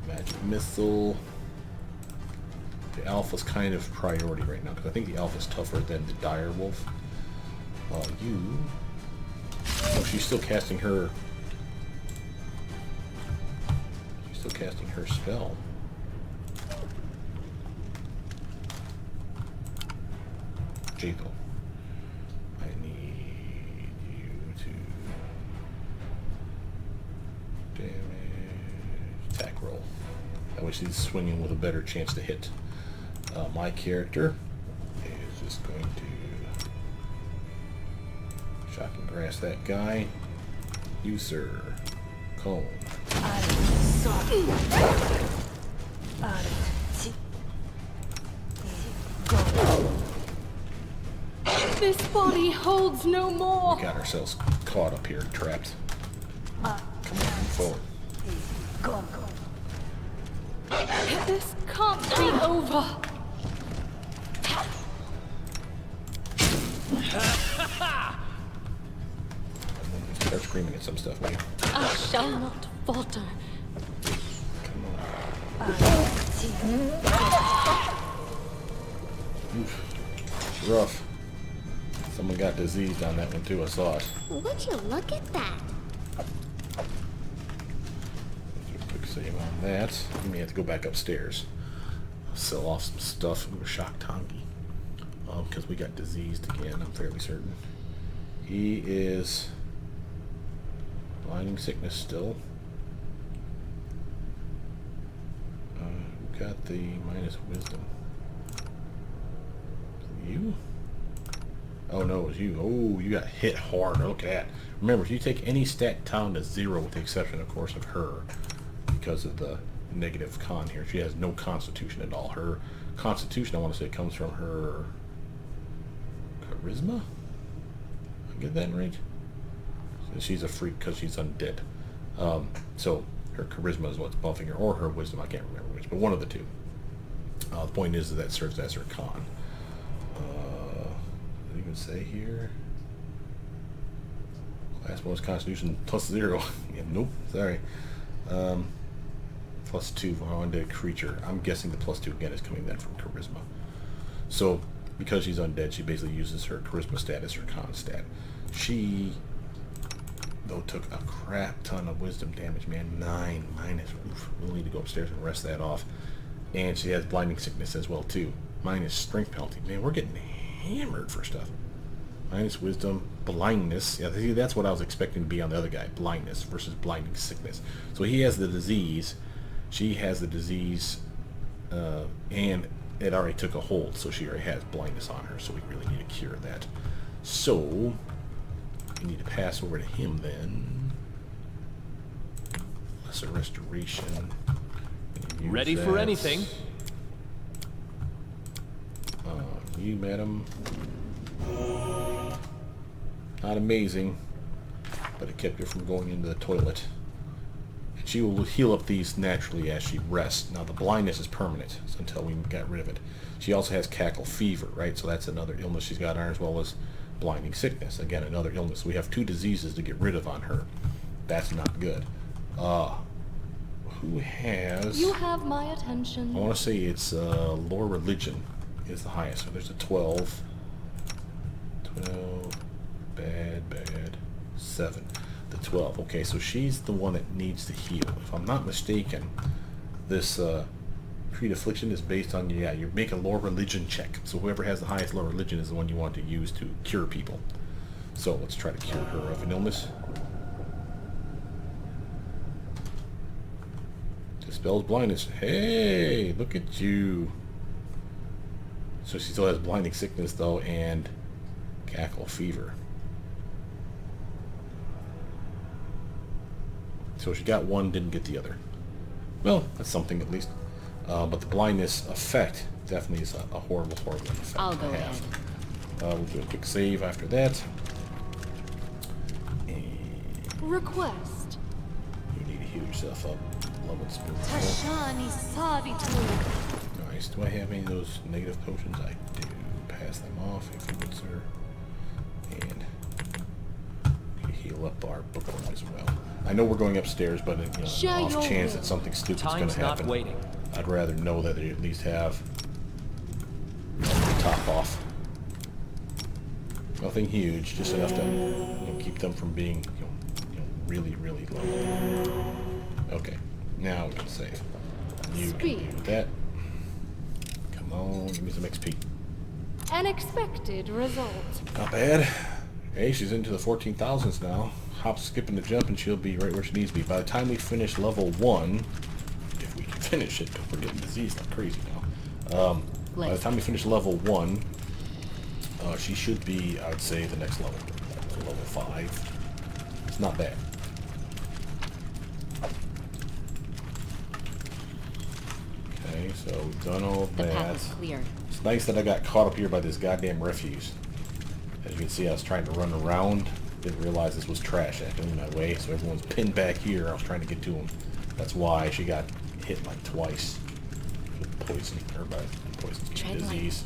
Speaker 1: magic missile. The alpha's kind of priority right now because I think the alpha's tougher than the direwolf. You. Oh, she's still casting her. She's still casting her spell. Jaethel, I need you to damage attack roll. That way she's swinging with a better chance to hit. My character is just going to shock and grass that guy. You, sir, cone.
Speaker 2: This body holds no more.
Speaker 1: We got ourselves caught up here, trapped. Come on, move forward.
Speaker 2: This can't be over.
Speaker 1: Start screaming at some stuff, mate.
Speaker 2: I shall not falter.
Speaker 1: Come on. Oof. Rough. Someone got diseased on that one too, I saw it.
Speaker 4: Would you look at that?
Speaker 1: Do a quick save on that. You may have to go back upstairs. Sell off some stuff. We're shocked Tongi. Because we got diseased again, I'm fairly certain. He is blinding sickness still. Who got the minus wisdom? You? Oh no, it was you. Oh, you got hit hard. Look at that. Remember, if you take any stat down to 0, with the exception, of course, of her, because of the negative con here, she has no constitution at all. Her constitution, I want to say, comes from her charisma? I get that right? So she's a freak because she's undead. So her charisma is what's buffing her, or her wisdom, I can't remember which, but one of the two. The point is that serves as her con. What do you even say here? Class bonus constitution plus 0. Yeah, nope, sorry. Plus 2 for undead creature. I'm guessing the plus 2 again is coming then from charisma. So because she's undead, she basically uses her charisma stat as her con stat. She, though, took a crap ton of wisdom damage, man. 9 minus. Oof. We'll need to go upstairs and rest that off. And she has blinding sickness as well too. Minus strength penalty. Man, we're getting hammered for stuff. Minus wisdom, blindness. Yeah, see, that's what I was expecting to be on the other guy. Blindness versus blinding sickness. So he has the disease. She has the disease, and it already took a hold, so she already has blindness on her. So we really need to cure that. So we need to pass over to him then. Lesser restoration.
Speaker 5: Ready for anything.
Speaker 1: You, madam. Not amazing, but it kept her from going into the toilet. And she will heal up these naturally as she rests. Now the blindness is permanent until we got rid of it. She also has cackle fever, right? So that's another illness she's got on her, as well as blinding sickness. Again, another illness. We have 2 diseases to get rid of on her. That's not good. Who has...
Speaker 2: You have my attention.
Speaker 1: I want to say it's lore religion is the highest. So there's a 12. 12. Bad. 7. The 12. Okay, so she's the one that needs to heal. If I'm not mistaken, this treat affliction is based on, yeah, you make a lore religion check. So whoever has the highest lore religion is the one you want to use to cure people. So let's try to cure her of an illness. Dispels blindness. Hey, look at you. So she still has blinding sickness though, and Cackle fever. So she got one, didn't get the other. Well, that's something at least. But the blindness effect definitely is a horrible, horrible effect.
Speaker 3: I'll go ahead.
Speaker 1: We'll do a quick save after that.
Speaker 2: Request.
Speaker 1: You need to heal yourself up. Level spirit.
Speaker 2: Tashani Saditu.
Speaker 1: Nice. Do I have any of those negative potions? I do. Pass them off if you would, sir. And we heal up our bookworm as well. I know we're going upstairs, but off chance that something stupid's going to happen,
Speaker 5: not waiting.
Speaker 1: I'd rather know that they at least have top off. Nothing huge, just enough to keep them from being really, really low. Okay, now we can save. You can do that. Come on, give me some XP.
Speaker 2: An expected result.
Speaker 1: Not bad. Hey, she's into the 14,000s now. Hop, skip, and the jump, and she'll be right where she needs to be. By the time we finish level 1, if we can finish it, we're getting diseased like crazy now. By the time we finish level 1, she should be, I would say, the next level. So level 5. It's not bad. Okay, so we've done all
Speaker 3: The
Speaker 1: that.
Speaker 3: path is clear.
Speaker 1: It's nice that I got caught up here by this goddamn refuse. As you can see, I was trying to run around. Didn't realize this was trash acting in my way, so everyone's pinned back here. I was trying to get to them. That's why she got hit like twice with poison, or by poison, disease.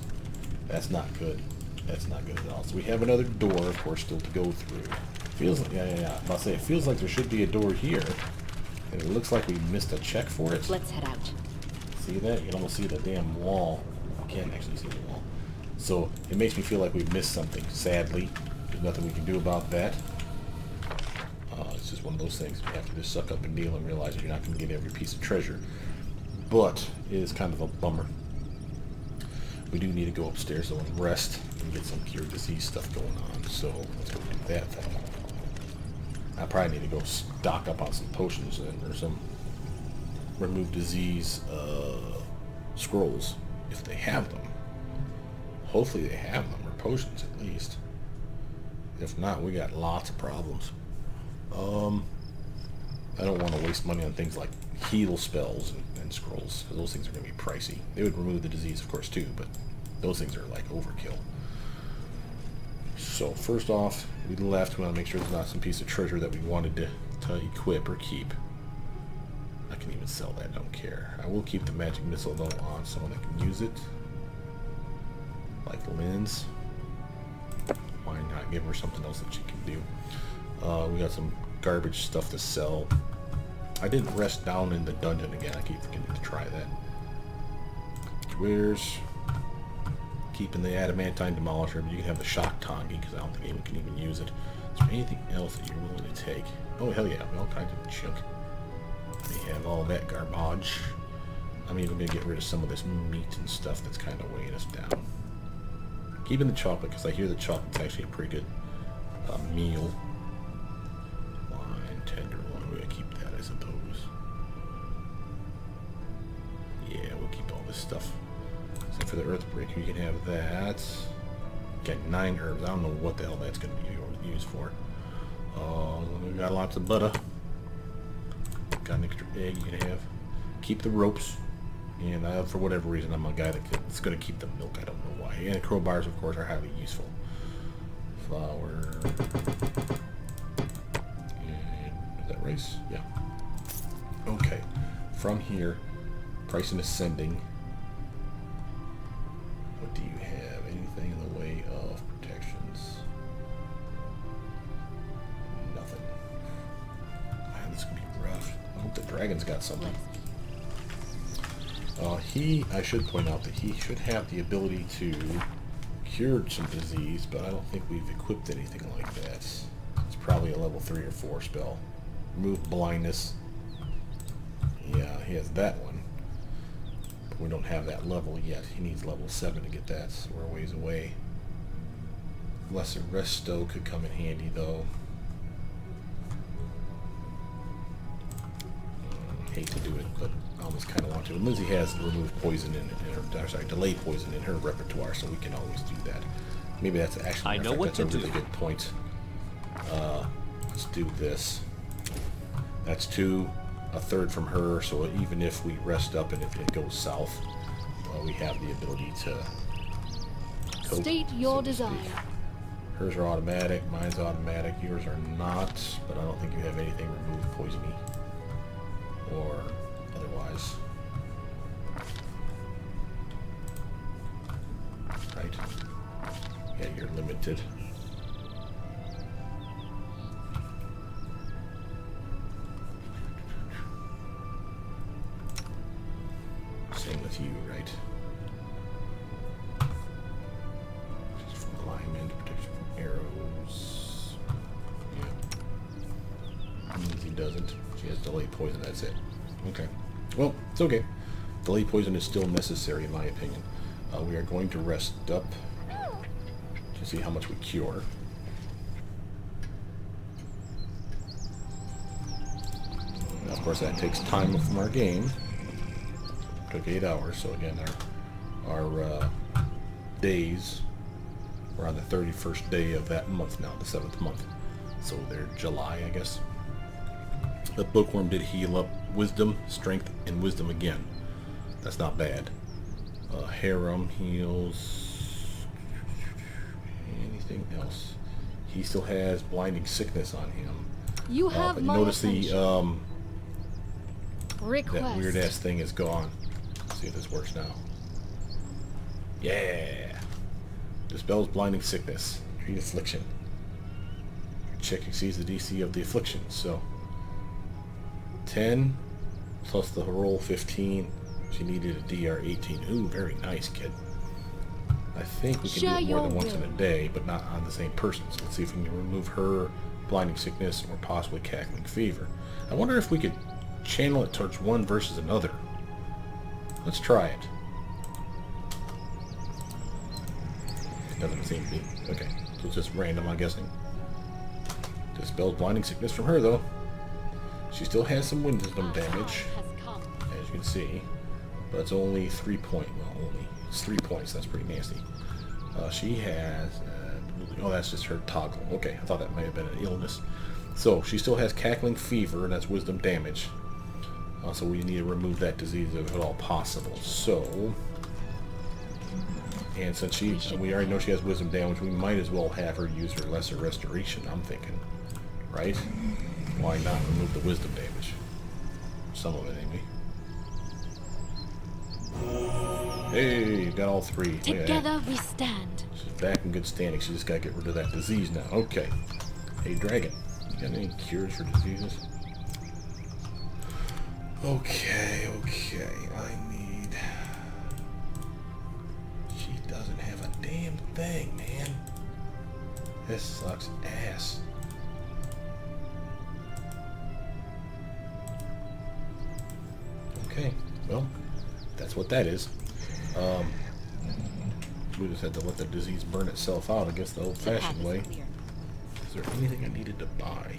Speaker 1: That's not good. That's not good at all. So we have another door, of course, still to go through. Feels like, yeah. I'm about to say, it feels like there should be a door here, and it looks like we missed a check for it.
Speaker 3: Let's head out.
Speaker 1: See that? You can almost see the damn wall. You can't actually see the wall. So it makes me feel like we've missed something. Sadly, there's nothing we can do about that. It's just one of those things. You have to just suck up and deal and realize that you're not going to get every piece of treasure. But it is kind of a bummer. We do need to go upstairs though and rest and get some cure disease stuff going on. So let's go do that thing. I probably need to go stock up on some potions then, or some remove disease scrolls if they have them. Hopefully they have them, or potions at least. If not, we got lots of problems. I don't want to waste money on things like heal spells and scrolls, because those things are going to be pricey. They would remove the disease, of course, too, but those things are like overkill. So first off, we left. We want to make sure there's not some piece of treasure that we wanted to equip or keep. I can even sell that, don't care. I will keep the magic missile though on someone that can use it. Like Lynn's. Why not give her something else that she can do? We got some garbage stuff to sell. I didn't rest down in the dungeon again. I keep forgetting to try that. Where's keeping the adamantine demolisher, but you can have the shock tongi because I don't think anyone can even use it. Is there anything else that you're willing to take? Oh hell yeah, all kinds of junk. We have all that garbage. I'm even gonna get rid of some of this meat and stuff that's kind of weighing us down. Keeping the chocolate because I hear the chocolate's actually a pretty good meal. Line, tenderloin, we're gonna keep that, I suppose. Yeah, we'll keep all this stuff. Except for the earthbreaker, you can have that. Got 9 herbs. I don't know what the hell that's gonna be used for. We got lots of butter. Got an extra egg you can have. Keep the ropes. And for whatever reason, I'm a guy that's going to keep the milk. I don't know why. And crowbars, of course, are highly useful. Flour. And is that rice? Yeah. Okay. From here, pricing ascending. What do you have? Anything in the way of protections? Nothing. Man, this could be rough. I hope the dragon's got something. I should point out that he should have the ability to cure some disease, but I don't think we've equipped anything like that. It's probably a level 3 or 4 spell. Remove blindness. Yeah, he has that one. But we don't have that level yet. He needs level 7 to get that, so we're a ways away. Lesser Resto could come in handy, though. Hate to do it, but I almost kind of want to. And Lindsay has remove poison in her, sorry, delay poison in her repertoire, so we can always do that. Maybe that's actually.
Speaker 5: I know what
Speaker 1: that's
Speaker 5: to
Speaker 1: a really
Speaker 5: do.
Speaker 1: good point. Let's do this. That's a third from her. So even if we rest up and if it goes south, we have the ability to cope,
Speaker 2: State your desire.
Speaker 1: Hers are automatic, mine's automatic, yours are not, but I don't think you have anything remove poisoning or otherwise. Right? Yeah, you're limited. Same with you, right? Just from alignment, protection from arrows. Yeah. He doesn't. She has delayed poison, that's it. Okay. Well, it's okay. Delayed poison is still necessary in my opinion. We are going to rest up to see how much we cure. Now, of course, that takes time from our game. Took 8 hours, so again, our days, we're on the 31st day of that month now, the 7th month. So they're July, I guess. The bookworm did heal up wisdom, strength, and wisdom again. That's not bad. Harem heals. Anything else? He still has blinding sickness on him.
Speaker 2: You have
Speaker 1: but you
Speaker 2: my
Speaker 1: notice
Speaker 2: attention. Request.
Speaker 1: that weird ass thing is gone. Let's see if this works now. Yeah. Dispels blinding sickness. Treat affliction. Check exceeds the DC of the affliction. So 10 plus the roll 15. She needed a DR 18. Ooh, very nice, kid. I think we can do it more than once in a day, but not on the same person. So let's see if we can remove her blinding sickness or possibly cackling fever. I wonder if we could channel it towards one versus another. Let's try it. Doesn't seem to be. Okay, so it's just random, I'm guessing. Dispels blinding sickness from her, though. She still has some wisdom damage, as you can see. But it's only 3 points. Well, it's 3 points. That's pretty nasty. She has... oh, that's just her toggle. Okay, I thought that might have been an illness. So, she still has cackling fever, and that's wisdom damage. So we need to remove that disease if at all possible. So... and since we already know she has wisdom damage, we might as well have her use her lesser restoration, I'm thinking. Right? Why not remove the wisdom damage? Some of it, anyway. Hey, got all 3.
Speaker 2: Together we stand.
Speaker 1: She's back in good standing. She just got to get rid of that disease now. Okay. Hey, Dragon. You got any cures for diseases? Okay. I need... She doesn't have a damn thing, man. This sucks ass. Okay. Well, that's what that is. We just had to let the disease burn itself out, I guess, the old-fashioned way. Is there anything I needed to buy? I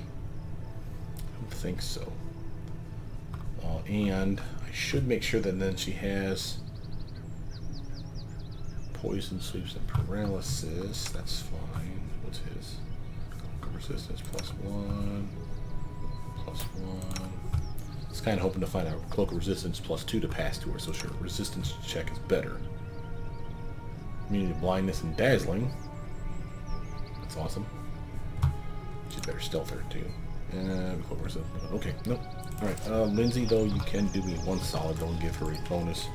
Speaker 1: don't think so. And I should make sure that then she has poison, sweeps, and paralysis. That's fine. What's his? Resistance +1. +1. I was kind of hoping to find out cloak of resistance +2 to pass to her, so her resistance check is better. Immunity to blindness and dazzling. That's awesome. She's better stealth her too. Cloak of resistance. Okay, nope. Alright, Lindsay, though, you can do me one solid, though, and give her a bonus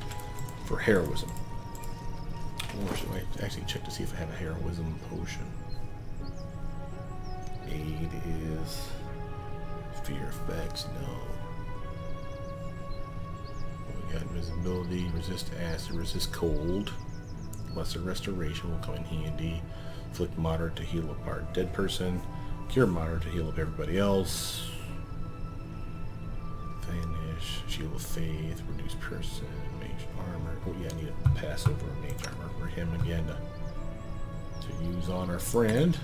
Speaker 1: for heroism. Or should I actually check to see if I have a heroism potion? Aid is... fear effects, no. We got invisibility, resist acid, resist cold. Lesser restoration will come in handy. Inflict moderate to heal up our dead person. Cure moderate to heal up everybody else. Vanish, shield of faith, reduce person, mage armor. Oh yeah, I need to pass over a mage armor for him again to use on our friend.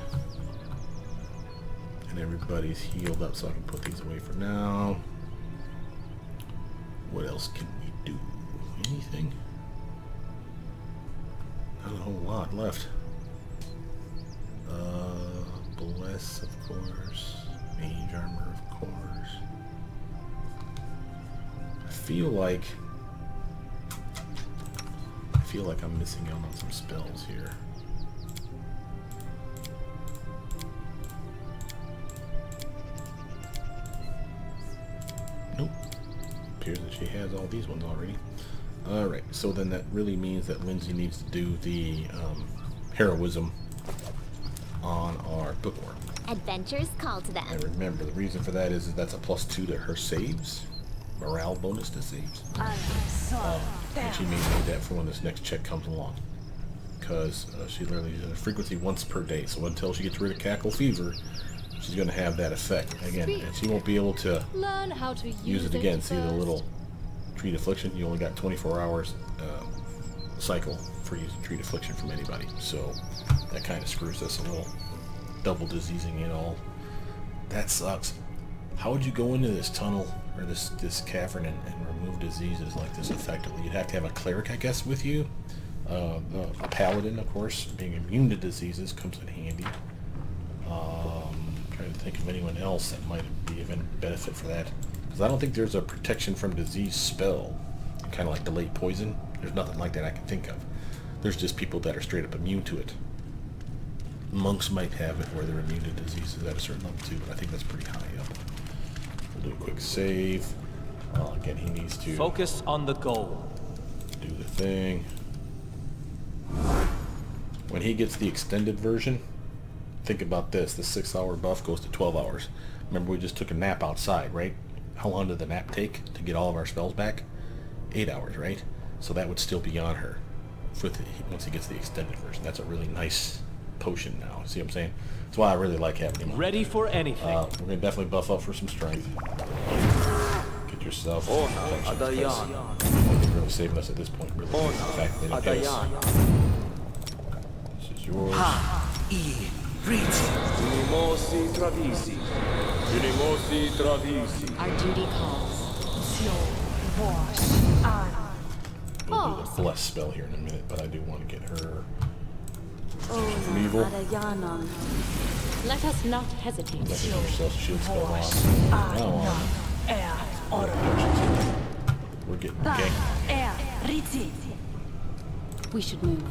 Speaker 1: And everybody's healed up, so I can put these away for now. What else can we do? Anything? Not a whole lot left. Bless, of course. Mage armor, of course. I feel like I'm missing out on some spells here. Nope. Appears that she has all these ones already. Alright, so then that really means that Lindsay needs to do the heroism on our bookworm.
Speaker 4: Adventures call to them.
Speaker 1: And remember, the reason for that is that's a +2 to her saves. Morale bonus to saves. And she may need that for when this next check comes along. Because she literally uses a frequency once per day. So until she gets rid of cackle fever, she's going to have that effect. Again, and she won't be able to
Speaker 2: Learn how to
Speaker 1: use it again. See the
Speaker 2: first.
Speaker 1: little treat affliction? You only got 24 hours cycle for using treat affliction from anybody. So that kind of screws us a little. Double diseasing it all. That sucks. How would you go into this tunnel or this cavern and remove diseases like this effectively? You'd have to have a cleric, I guess, with you. A paladin, of course, being immune to diseases comes in handy. Trying to think of anyone else that might be of any benefit for that. Because I don't think there's a protection from disease spell. Kind of like delayed poison. There's nothing like that I can think of. There's just people that are straight up immune to it. Monks might have it where they're immune to diseases at a certain level too, but I think that's pretty high up. We'll do a quick save. Again, he needs to
Speaker 5: Focus on the goal.
Speaker 1: do the thing. When he gets the extended version, think about this. The 6-hour buff goes to 12 hours. Remember, we just took a nap outside, right? How long did the nap take to get all of our spells back? 8 hours, right? So that would still be on her once he gets the extended version. That's a really nice potion now. See what I'm saying? That's why I really like having him on.
Speaker 5: Ready for anything.
Speaker 1: We're going to definitely buff up for some strength. Get yourself some protection, because they're really saving us at this point. Really, the fact that they don't hit us. This is yours.
Speaker 3: Our duty calls.
Speaker 1: We'll do the bless spell here in a minute, but I do want to get her from evil.
Speaker 2: Let us not hesitate.
Speaker 1: Let her get herself shield spell on. Now on. We're getting ganked.
Speaker 3: We should move.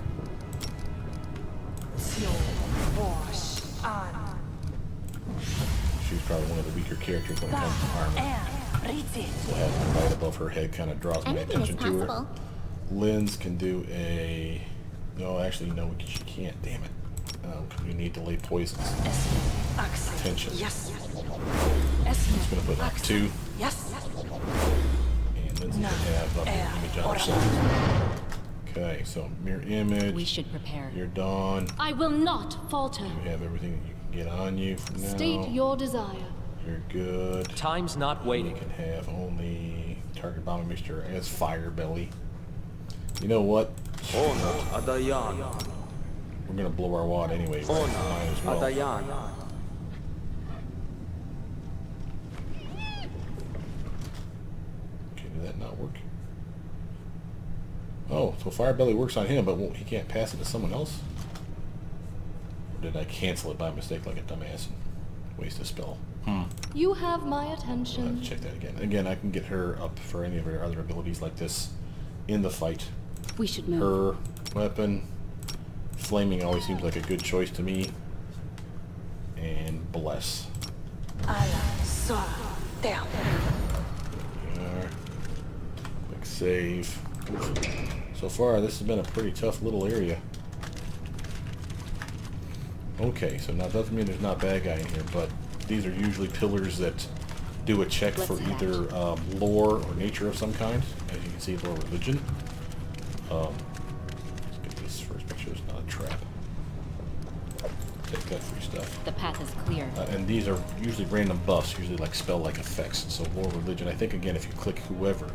Speaker 1: She's probably one of the weaker characters when it comes to armor. So having a light above her head kind of draws my
Speaker 4: Anything is
Speaker 1: attention to her.
Speaker 4: possible.
Speaker 1: Lynn's can do a... No, actually, no, she can't. Damn it. Because we need to lay poisons. Attention. Yes. She's going to put up 2. Yes. And Lynn's going to have a mirror image on herself. Okay, so mirror image.
Speaker 3: We should prepare.
Speaker 1: You're done.
Speaker 2: I will not falter.
Speaker 1: You have everything that you can get on you for now.
Speaker 2: State your desire.
Speaker 1: You're good.
Speaker 5: Time's not
Speaker 1: You
Speaker 5: waiting.
Speaker 1: can have only target bomb mixture as fire belly. You know what? We're gonna blow our wad anyway. Right? Might as well. Okay, did that not work? Oh, so fire belly works on him, but he can't pass it to someone else? Or did I cancel it by mistake like a dumbass and waste a spell?
Speaker 2: You have my
Speaker 1: I'll have
Speaker 2: attention.
Speaker 1: to check that again. Again, I can get her up for any of her other abilities like this in the fight.
Speaker 3: We should move.
Speaker 1: Her weapon, flaming always seems like a good choice to me. And bless. There. Quick save. So far, this has been a pretty tough little area. Okay, so now it doesn't mean there's not a bad guy in here, but these are usually pillars that do a check for either lore or nature of some kind. As you can see, lore religion. Let's get this first, make sure it's not a trap. Take that free stuff.
Speaker 3: The path is clear.
Speaker 1: And these are usually random buffs, usually like spell-like effects. So lore religion, I think again, if you click whoever,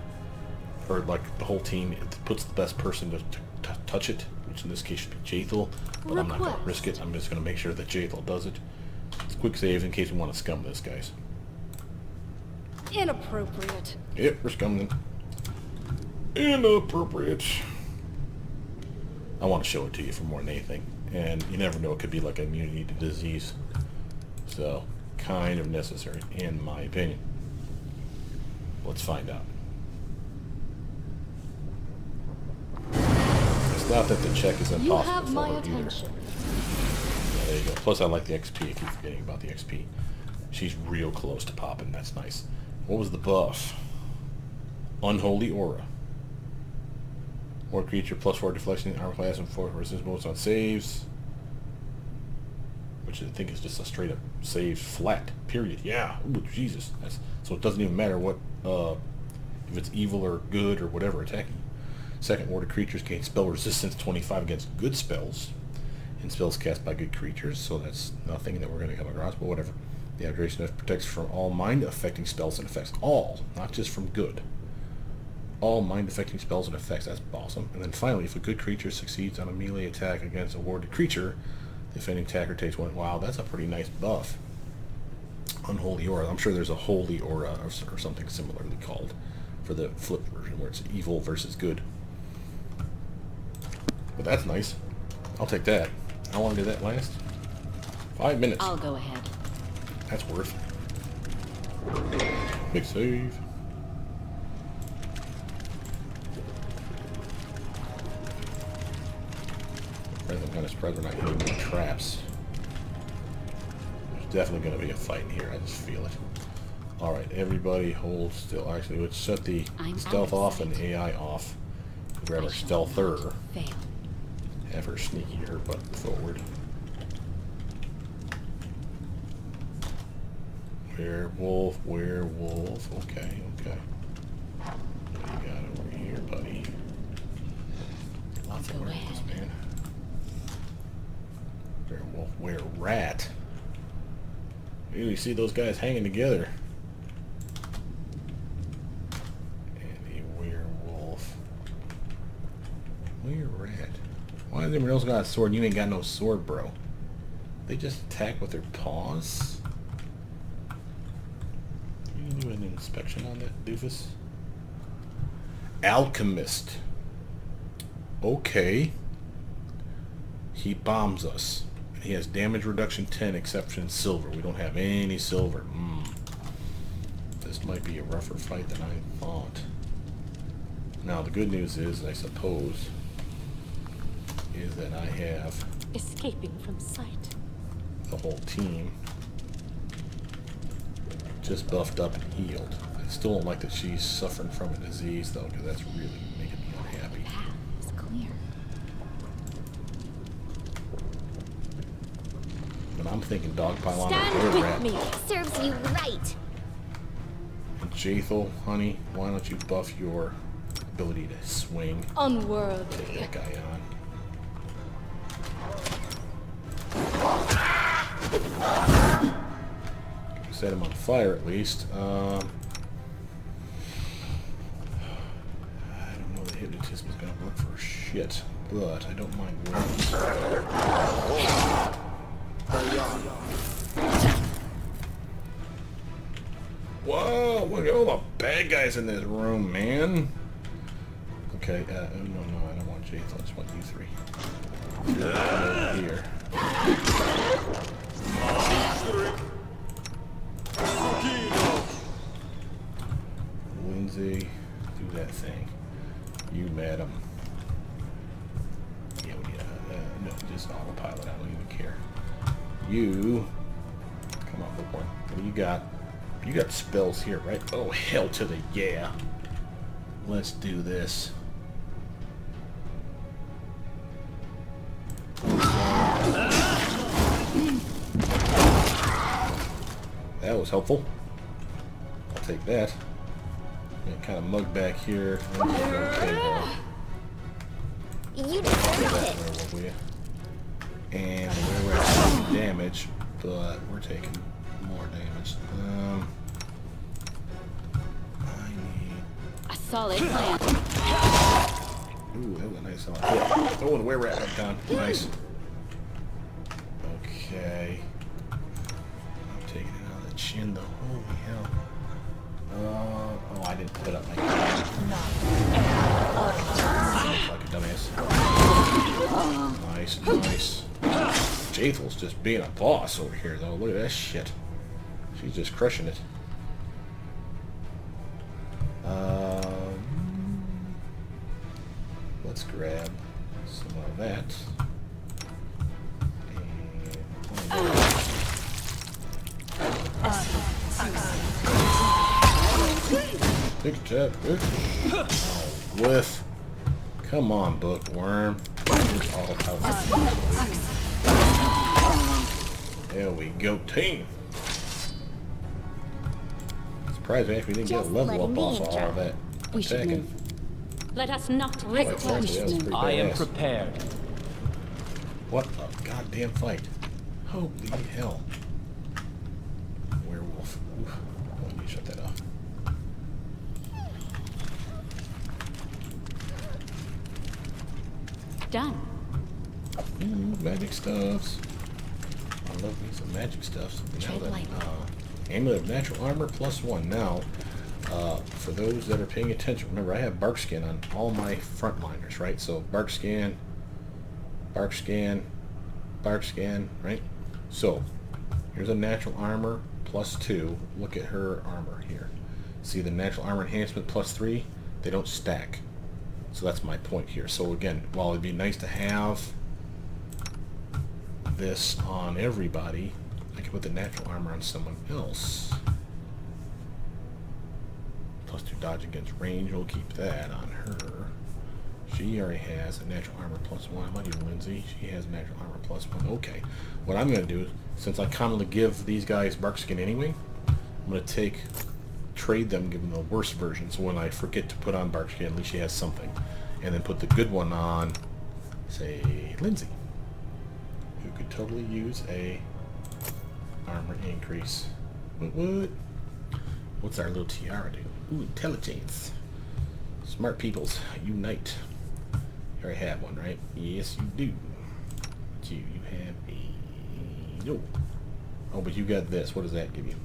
Speaker 1: or like the whole team, it puts the best person to touch it, which in this case should be Jaethal. But I'm not going to risk it. I'm just going to make sure that Jaethal does it. It's quick saves in case we want to scum this, guys.
Speaker 2: Inappropriate.
Speaker 1: Yep, we're scumming. Inappropriate. I want to show it to you for more than anything. And you never know, it could be like immunity to disease. So, kind of necessary, in my opinion. Let's find out. It's not that the check is
Speaker 2: You
Speaker 1: impossible
Speaker 2: have
Speaker 1: for
Speaker 2: my
Speaker 1: her either.
Speaker 2: attention.
Speaker 1: Yeah, there you go. Plus, I like the XP. I keep forgetting about the XP. She's real close to popping. That's nice. What was the buff? Unholy Aura. More creature, +4 deflection, armor class, and 4 resistance bonus on saves. Which I think is just a straight up save flat. Period. Yeah. Ooh, Jesus. So it doesn't even matter what, if it's evil or good or whatever attacking. Second order creatures gain spell resistance 25 against good spells. And spells cast by good creatures. So that's nothing that we're going to come across, but whatever. The aberration protects from all mind-affecting spells and effects. All, not just from good. All mind-affecting spells and effects. That's awesome. And then finally, if a good creature succeeds on a melee attack against a warded creature, the offending attacker takes 1. Wow, that's a pretty nice buff. Unholy Aura. I'm sure there's a Holy Aura or something similarly called for the flip version where it's evil versus good. But that's nice. I'll take that. How long did that last? 5 minutes.
Speaker 3: I'll go ahead.
Speaker 1: That's worth. Big save. I'm kind of surprised we're not hitting any traps. There's definitely going to be a fight in here. I just feel it. Alright, everybody hold still. Actually, let's shut the stealth off and the AI off. Grab our stealther.
Speaker 3: Fail.
Speaker 1: Have her sneaky her butt forward. Werewolf, werewolf. Okay, okay. What do you got over here, buddy? Lots of werewolves, man. Werewolf, were-rat. You see those guys hanging together. And a werewolf. Were-rat. Why does everyone else got a sword? You ain't got no sword, bro. They just attack with their paws? Can you do an inspection on that doofus? Alchemist. Okay. He bombs us. He has damage reduction 10, exception silver. We don't have any silver. This might be a rougher fight than I thought. Now, the good news is, I suppose, is that I have
Speaker 2: Escaping from sight.
Speaker 1: the whole team just buffed up and healed. I still don't like that she's suffering from a disease, though, because that's really making me unhappy.
Speaker 3: Path is clear.
Speaker 1: But I'm thinking dogpile on
Speaker 2: Stand
Speaker 1: her
Speaker 2: with
Speaker 1: rat.
Speaker 2: me.
Speaker 4: Serves you right.
Speaker 1: And Jathel, honey, why don't you buff your ability to swing?
Speaker 2: Unworldly.
Speaker 1: Take that guy on. Set him on fire at least. I don't know that hypnotism is going to work for shit, but I don't mind words. Whoa, look at all the bad guys in this room, man. Okay, no, I don't want Jathel, I just want you three. Over here. Lindsay, do that thing. You, madam. Yeah, no, just autopilot. I don't even care. You, come on, bookworm. What do you got? You got spells here, right? Oh, hell to the yeah. Let's do this. That was helpful. I'll take that. Kind of mug back here. Okay, well.
Speaker 4: You deserve it.
Speaker 1: And we're taking damage, but we're taking more damage. I need.
Speaker 3: A solid plan.
Speaker 1: Ooh, that was a nice one. Yeah. Oh, the were-rat went down. Nice. Okay. I'm taking it out of the chin, though. Holy hell. Oh, I didn't put up my gun. Like a dumbass. Nice, nice. Jathel's just being a boss over here, though. Look at that shit. She's just crushing it. Let's grab some of that. Big tap, bitch. Oh, whiff. Come on, bookworm. All out. There we go, team. Surprised me if we didn't get a level up off of all that
Speaker 3: We should
Speaker 1: attacking.
Speaker 3: move.
Speaker 2: Let us not
Speaker 1: Quite
Speaker 2: hesitate.
Speaker 1: frankly, that was pretty
Speaker 5: I am
Speaker 1: badass.
Speaker 5: prepared.
Speaker 1: What a goddamn fight. Holy hell. Werewolf. Oof. Oh, let me shut that off.
Speaker 3: Done.
Speaker 1: Ooh, magic stuffs. I love me some magic stuffs. Now that, amulet of natural armor +1. Now, for those that are paying attention, remember I have bark skin on all my frontliners, right? So bark scan, bark scan, bark scan, right? So here's a natural armor +2. Look at her armor here. See the natural armor enhancement +3? They don't stack. So that's my point here. So again, while it'd be nice to have this on everybody, I can put the natural armor on someone else. +2 dodge against range, we'll keep that on her. She already has a natural armor +1. How about you, Lindsay? She has natural armor +1. Okay. What I'm going to do, since I commonly give these guys bark skin anyway, I'm going to trade them, give them the worst version, so when I forget to put on bark skin, at least she has something. And then put the good one on, say, Lindsay, who could totally use a armor increase. What? What's our little tiara do? Ooh, intelligence. Smart peoples, unite. You already have one, right? Yes, you do. But you have a... No. Oh, but you got this. What does that give you?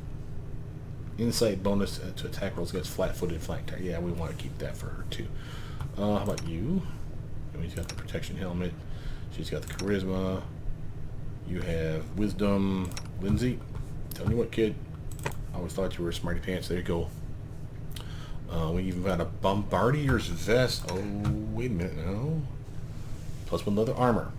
Speaker 1: Insight bonus to attack rolls against flat-footed flank target. Yeah, we want to keep that for her, too. How about you? She's got the protection helmet. She's got the charisma. You have wisdom. Lindsay, tell me what, kid. I always thought you were a smarty pants. There you go. We even got a bombardier's vest. Oh, wait a minute. No. +1 leather armor.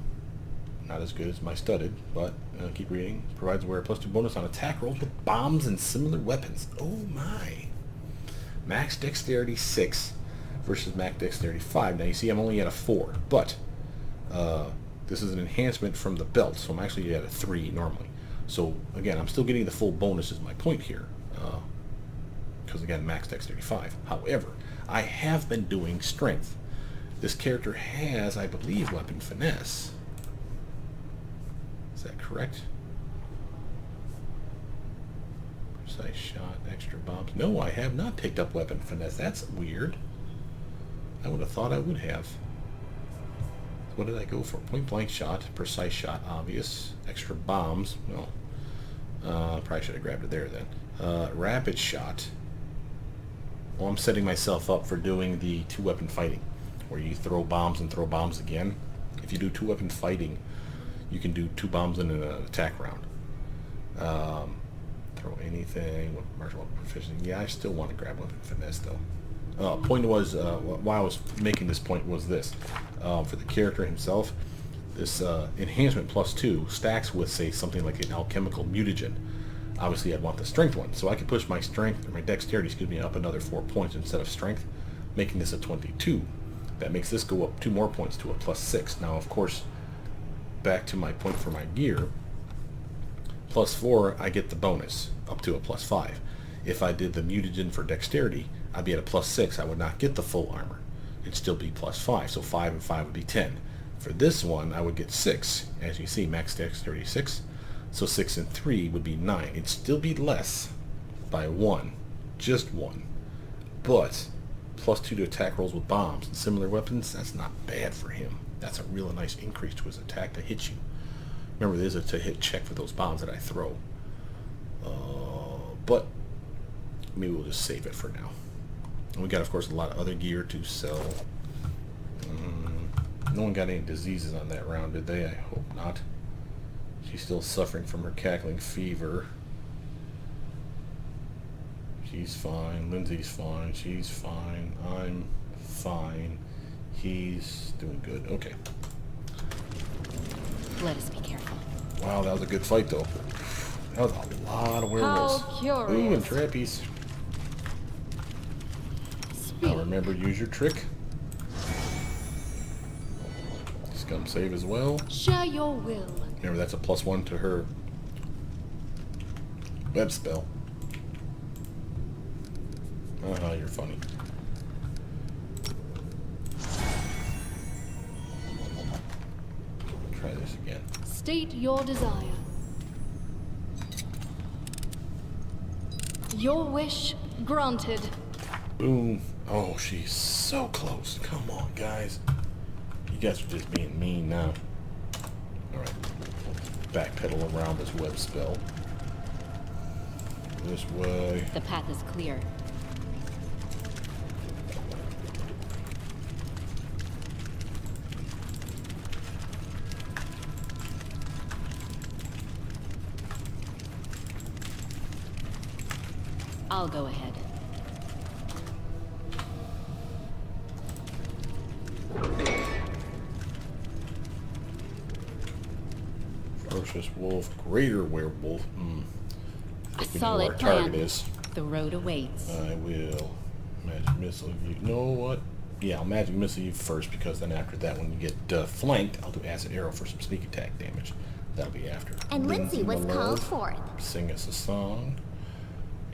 Speaker 1: Not as good as my studded, but keep reading. Provides wear a +2 bonus on attack rolls with bombs and similar weapons. Oh my. Max dexterity 6 versus max dexterity 5. Now you see I'm only at a 4, but this is an enhancement from the belt, so I'm actually at a 3 normally. So again, I'm still getting the full bonus is my point here. Because again, max dexterity 5. However, I have been doing strength. This character has, I believe, weapon finesse. Is that correct? Precise shot, extra bombs. No, I have not picked up weapon finesse. That's weird. I would have thought I would have. What did I go for? Point blank shot, precise shot, obvious. Extra bombs. No. Probably should have grabbed it there then. Rapid shot. Well, I'm setting myself up for doing the 2-weapon fighting, where you throw bombs and throw bombs again. If you do 2-weapon fighting, you can do 2 bombs in an attack round. Throw anything with martial weapon proficiency. Yeah, I still want to grab weapon finesse though. Point was, why I was making this point was this. For the character himself, this enhancement +2 stacks with, say, something like an alchemical mutagen. Obviously, I'd want the strength one, so I could push my strength, or my dexterity, excuse me, up another 4 points instead of strength, making this a 22. That makes this go up 2 more points to a +6. Now, of course, back to my point for my gear, +4, I get the bonus, up to a +5. If I did the mutagen for dexterity, I'd be at a +6. I would not get the full armor. It'd still be +5, so 5 and 5 would be 10. For this one, I would get 6. As you see, max dexterity 6. So 6 and 3 would be 9. It'd still be less by 1. Just 1. But +2 to attack rolls with bombs and similar weapons, that's not bad for him. That's a real nice increase to his attack to hit you. Remember, there's a to-hit check for those bombs that I throw. But maybe we'll just save it for now. And we got, of course, a lot of other gear to sell. No one got any diseases on that round, did they? I hope not. She's still suffering from her cackling fever. She's fine. Lindsay's fine. She's fine. I'm fine. He's doing good. Okay.
Speaker 3: Let us be careful.
Speaker 1: Wow, that was a good fight, though. That was a lot of werewolves.
Speaker 2: How curious.
Speaker 1: Ooh, and trappies. Now remember, use your trick. Scum save as well.
Speaker 2: Share your will.
Speaker 1: Remember, that's a +1 to her web spell. You're funny. Try this again.
Speaker 2: State your desire. Your wish granted.
Speaker 1: Boom. Oh, she's so close. Come on, guys. You guys are just being mean now. Alright. Backpedal around this web spell. This way.
Speaker 3: The path is clear. I'll go ahead.
Speaker 1: Ferocious wolf, greater werewolf.
Speaker 3: A
Speaker 1: We know
Speaker 3: solid
Speaker 1: where our target
Speaker 3: plan.
Speaker 1: is.
Speaker 3: The road awaits.
Speaker 1: I will magic missile you. You know what? Yeah, I'll magic missile you first, because then after that, when you get flanked, I'll do acid arrow for some sneak attack damage. That'll be after.
Speaker 4: And Lindsay was
Speaker 1: my
Speaker 4: called
Speaker 1: love,
Speaker 4: forth.
Speaker 1: Sing us a song.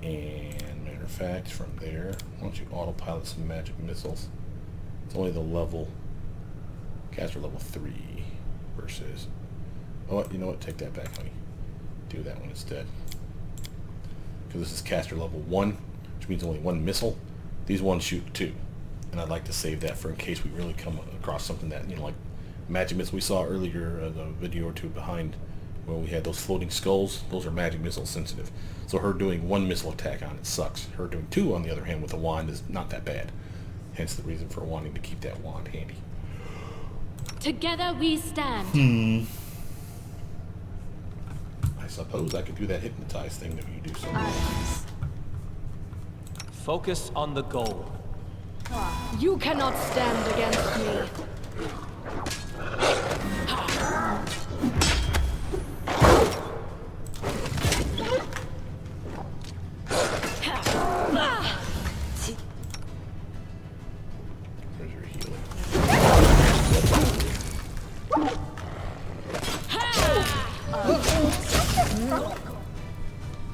Speaker 1: And matter of fact, from there, why don't you autopilot some magic missiles? It's only the level. Caster level 3 versus. Oh, you know what? Take that back, honey. Do that one instead. Because this is caster level 1, which means only 1 missile. These ones shoot 2. And I'd like to save that for in case we really come across something that, like magic missile we saw earlier, the video or two behind, where we had those floating skulls. Those are magic missile sensitive. So her doing 1 missile attack on it sucks. Her doing 2, on the other hand, with a wand is not that bad. Hence the reason for wanting to keep that wand handy.
Speaker 2: Together we stand.
Speaker 1: I suppose I could do that hypnotize thing that you do so well.
Speaker 5: Focus on the goal.
Speaker 2: You cannot stand against me.
Speaker 1: There's your healing.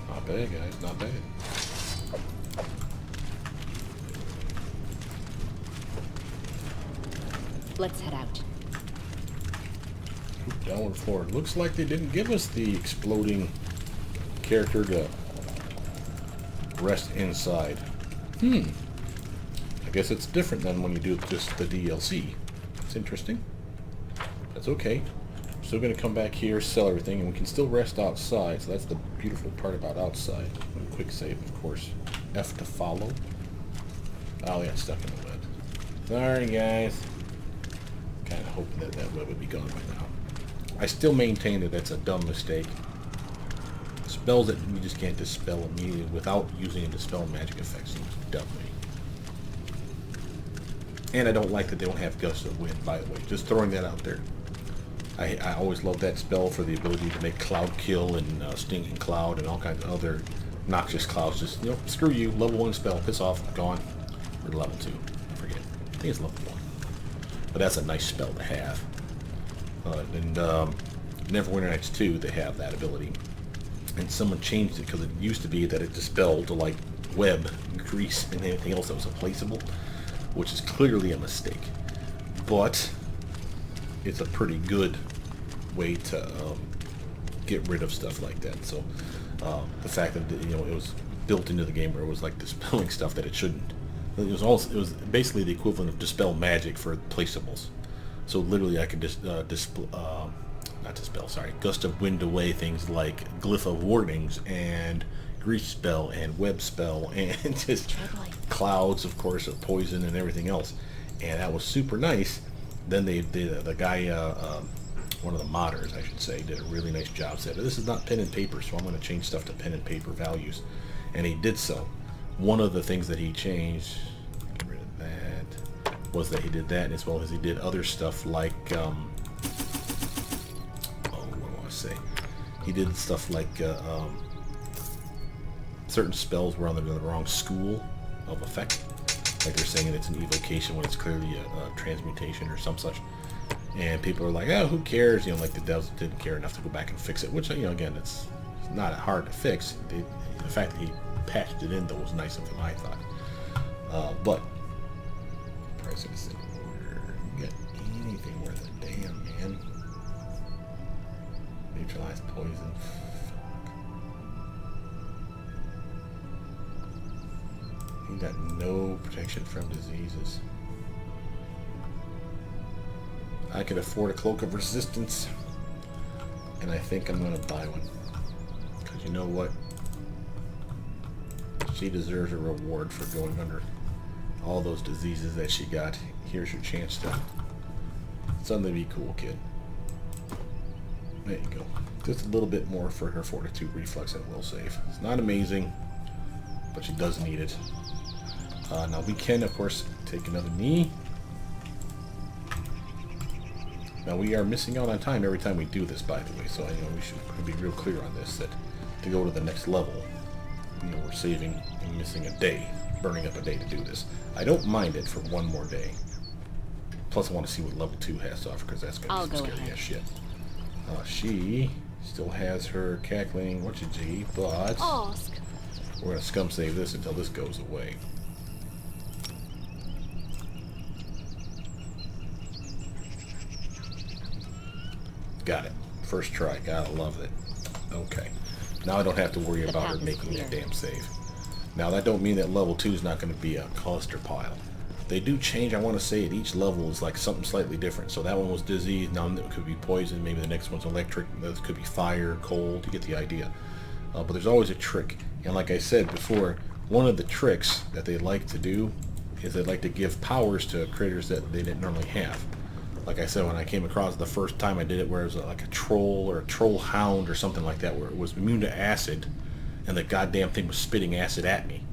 Speaker 1: Not bad, guys. Not bad.
Speaker 3: Let's head out.
Speaker 1: Downward forward. Looks like they didn't give us the exploding character to rest inside. I guess it's different than when you do just the DLC. It's interesting. That's okay. Still going to come back here, sell everything, and we can still rest outside. So that's the beautiful part about outside. Quick save, of course. F to follow. Oh, yeah, stuck in the web. Sorry, guys. Kind of hoping that that web would be gone by now. I still maintain that that's a dumb mistake. Spells that you just can't dispel immediately without using a dispel magic effect seems dumb to me. And I don't like that they don't have Gust of Wind, by the way. Just throwing that out there. I always love that spell for the ability to make Cloud Kill and Stinking Cloud and all kinds of other noxious clouds. Just, screw you. Level 1 spell. Piss off. Gone. Or level 2. I forget. I think it's level 1. But that's a nice spell to have. And Neverwinter Nights 2, they have that ability. And someone changed it because it used to be that it dispelled to like web, grease, and anything else that was replaceable, which is clearly a mistake. But it's a pretty good way to get rid of stuff like that. So the fact that it was built into the game where it was like dispelling stuff that it shouldn't. It was basically the equivalent of dispel magic for placeables. So literally, I could just Gust of Wind away things like Glyph of Warnings and Grease Spell and Web Spell and just clouds, of course, of poison and everything else. And that was super nice. Then the guy, one of the modders, I should say, did a really nice job. Said, this is not pen and paper, so I'm going to change stuff to pen and paper values. And he did so. One of the things that he changed, get rid of that, was that he did that, as well as he did other stuff like, he did stuff like certain spells were under the wrong school of effect. Like they're saying it's an evocation when it's clearly a transmutation or some such. And people are like, oh, who cares? You know, like the devs didn't care enough to go back and fix it. Which, you know, again, it's not hard to fix. The fact that he patched it in, though, was nice of him, I thought. But price of this thing, get anything worth a damn, man. Neutralize poison. You got no protection from diseases. I could afford a cloak of resistance, and I think I'm going to buy one. Because you know what? She deserves a reward for going under all those diseases that she got. Here's your chance to suddenly be cool, kid. There you go. Just a little bit more for her fortitude reflex and will save. It's not amazing, but she does need it. Now we can, of course, take another knee. Now we are missing out on time every time we do this, by the way, so I know we should be real clear on this, that to go to the next level, you know, we're saving and missing a day, burning up a day to do this. I don't mind it for one more day. Plus I want to see what level 2 has to offer, because that's going to be some scary ass shit. She still has her cackling whatcha-gee, but
Speaker 2: Ask.
Speaker 1: we're going to scum save this until this goes away. Got it. First try. Gotta love it. Okay. Now I don't have to worry about her making that damn save. Now that don't mean that level 2 is not going to be a cluster pile. They do change, I want to say, at each level is like something slightly different. So that one was disease, now it could be poison, maybe the next one's electric, this could be fire, cold, you get the idea. But there's always a trick. And like I said before, one of the tricks that they like to do is they like to give powers to critters that they didn't normally have. Like I said, when I came across the first time I did it, where it was like a troll or a troll hound or something like that, where it was immune to acid, and the goddamn thing was spitting acid at me.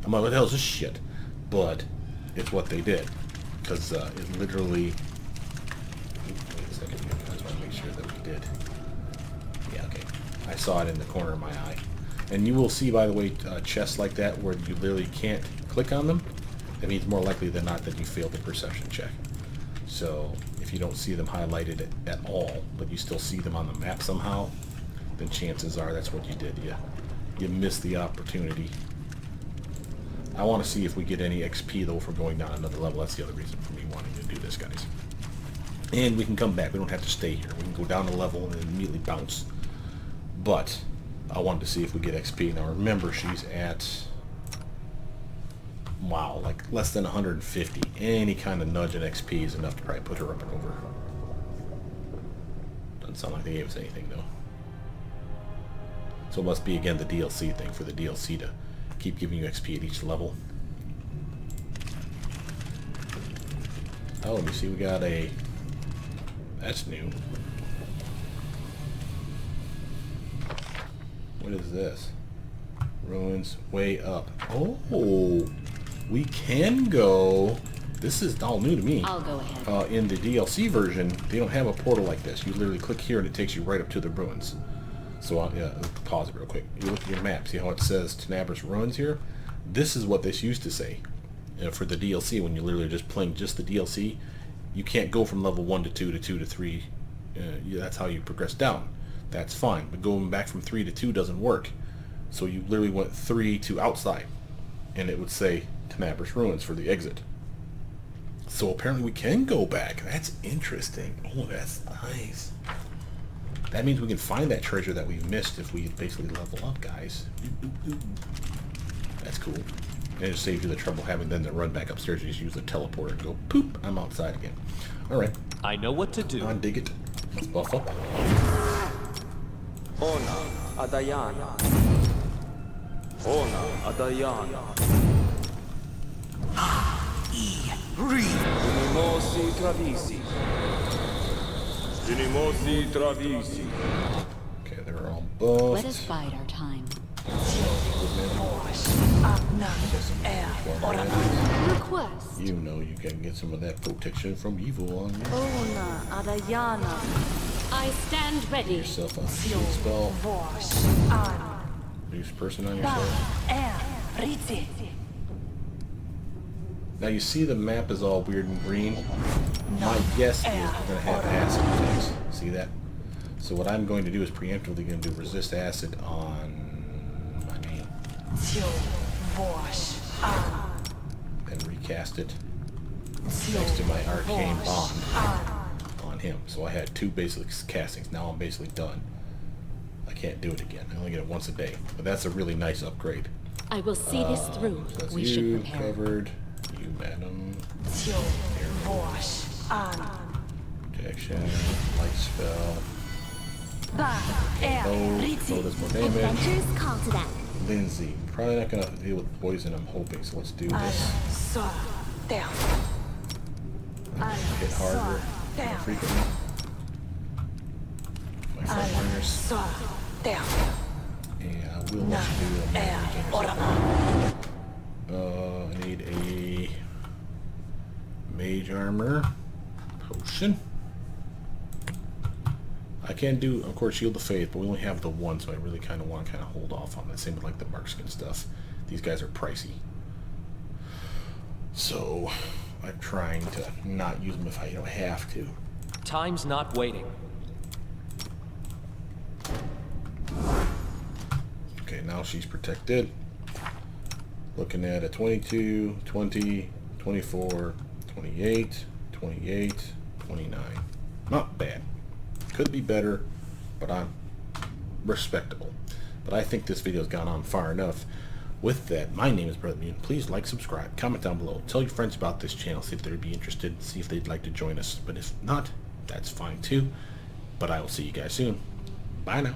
Speaker 1: I'm like, what the hell is this shit? But it's what they did, because it literally... Wait a second, I just want to make sure that we did. Yeah, okay. I saw it in the corner of my eye. And you will see, by the way, chests like that where you literally can't click on them. That means more likely than not that you failed the perception check. So if you don't see them highlighted at all, but you still see them on the map somehow, then chances are that's what you did. You missed the opportunity. I want to see if we get any XP though for going down another level. That's the other reason for me wanting to do this, guys. And we can come back. We don't have to stay here. We can go down a level and then immediately bounce. But I wanted to see if we get XP. Now remember, she's at... wow, like less than 150. Any kind of nudge in XP is enough to probably put her up and over. Doesn't sound like they gave us anything though. So it must be again the DLC thing, for the DLC to keep giving you XP at each level. Oh, let me see, we got a... that's new. What is this? Ruins way up. Oh! We can go... this is all new to me.
Speaker 3: I'll go ahead.
Speaker 1: In the DLC version, they don't have a portal like this. You literally click here and it takes you right up to the ruins. So yeah, pause it real quick. You look at your map, see how it says Tenebris Ruins here? This is what this used to say. For the DLC, when you're literally just playing just the DLC, you can't go from level 1 to 2 to 2 to 3. That's how you progress down. That's fine. But going back from 3 to 2 doesn't work. So you literally went 3 to outside. And it would say Tenebris Ruins for the exit. So apparently we can go back. That's interesting. Oh, that's nice. That means we can find that treasure that we missed if we basically level up, guys. That's cool. And it saves you the trouble having them to run back upstairs. You just use the teleporter and go, poop, I'm outside again. Alright.
Speaker 5: I know what to do.
Speaker 1: On, dig it. Let's buff up.
Speaker 6: Ona Adayana. Ona Adayana. Unimosi Ginimosi Travisi. Ginimosi Travisi.
Speaker 1: Okay, they're all
Speaker 3: Let
Speaker 1: buffed.
Speaker 3: us bide our time.
Speaker 2: Request.
Speaker 1: You know you can get some of that protection from evil on you.
Speaker 7: Ona Adayana.
Speaker 2: I stand ready.
Speaker 1: Yourself a shield spell.
Speaker 7: Vosh. An.
Speaker 1: Reduce person on yourself.
Speaker 7: Ritzi.
Speaker 1: Now you see the map is all weird and green. My guess is we're going to have acid attacks. See that? So what I'm going to do is preemptively going to do resist acid on my name.
Speaker 7: Vosh. An.
Speaker 1: And recast it next to my arcane bond on him. So I had 2 basic castings. Now I'm basically done. I can't do it again. I only get it once a day. But that's a really nice upgrade.
Speaker 2: I will see this through.
Speaker 1: So that's
Speaker 3: We
Speaker 1: you
Speaker 3: should prepare.
Speaker 1: covered. You, madam.
Speaker 7: Vosh. An.
Speaker 1: Protection. Light spell.
Speaker 7: Ba.
Speaker 1: Bow does more damage.
Speaker 4: Adventures call to them.
Speaker 1: Lindsay. Probably not going to deal with poison, I'm hoping. So let's do this.
Speaker 7: Sa. There.
Speaker 1: Hit harder more frequently. My fighters.
Speaker 7: Sa. There.
Speaker 1: And I will let you do a mana regeneration. I need a mage armor potion. I can do, of course, Shield of Faith, but we only have the one, so I really kind of want to hold off on that. Same with like the Markskin stuff. These guys are pricey. So I'm trying to not use them if I don't have to.
Speaker 5: Time's not waiting.
Speaker 1: Okay, now she's protected. Looking at a 22, 20, 24, 28, 28, 29. Not bad. Could be better, but I'm respectable. But I think this video's gone on far enough. With that, my name is Brothermutant. Please like, subscribe, comment down below. Tell your friends about this channel, see if they'd be interested, see if they'd like to join us. But if not, that's fine too. But I will see you guys soon. Bye now.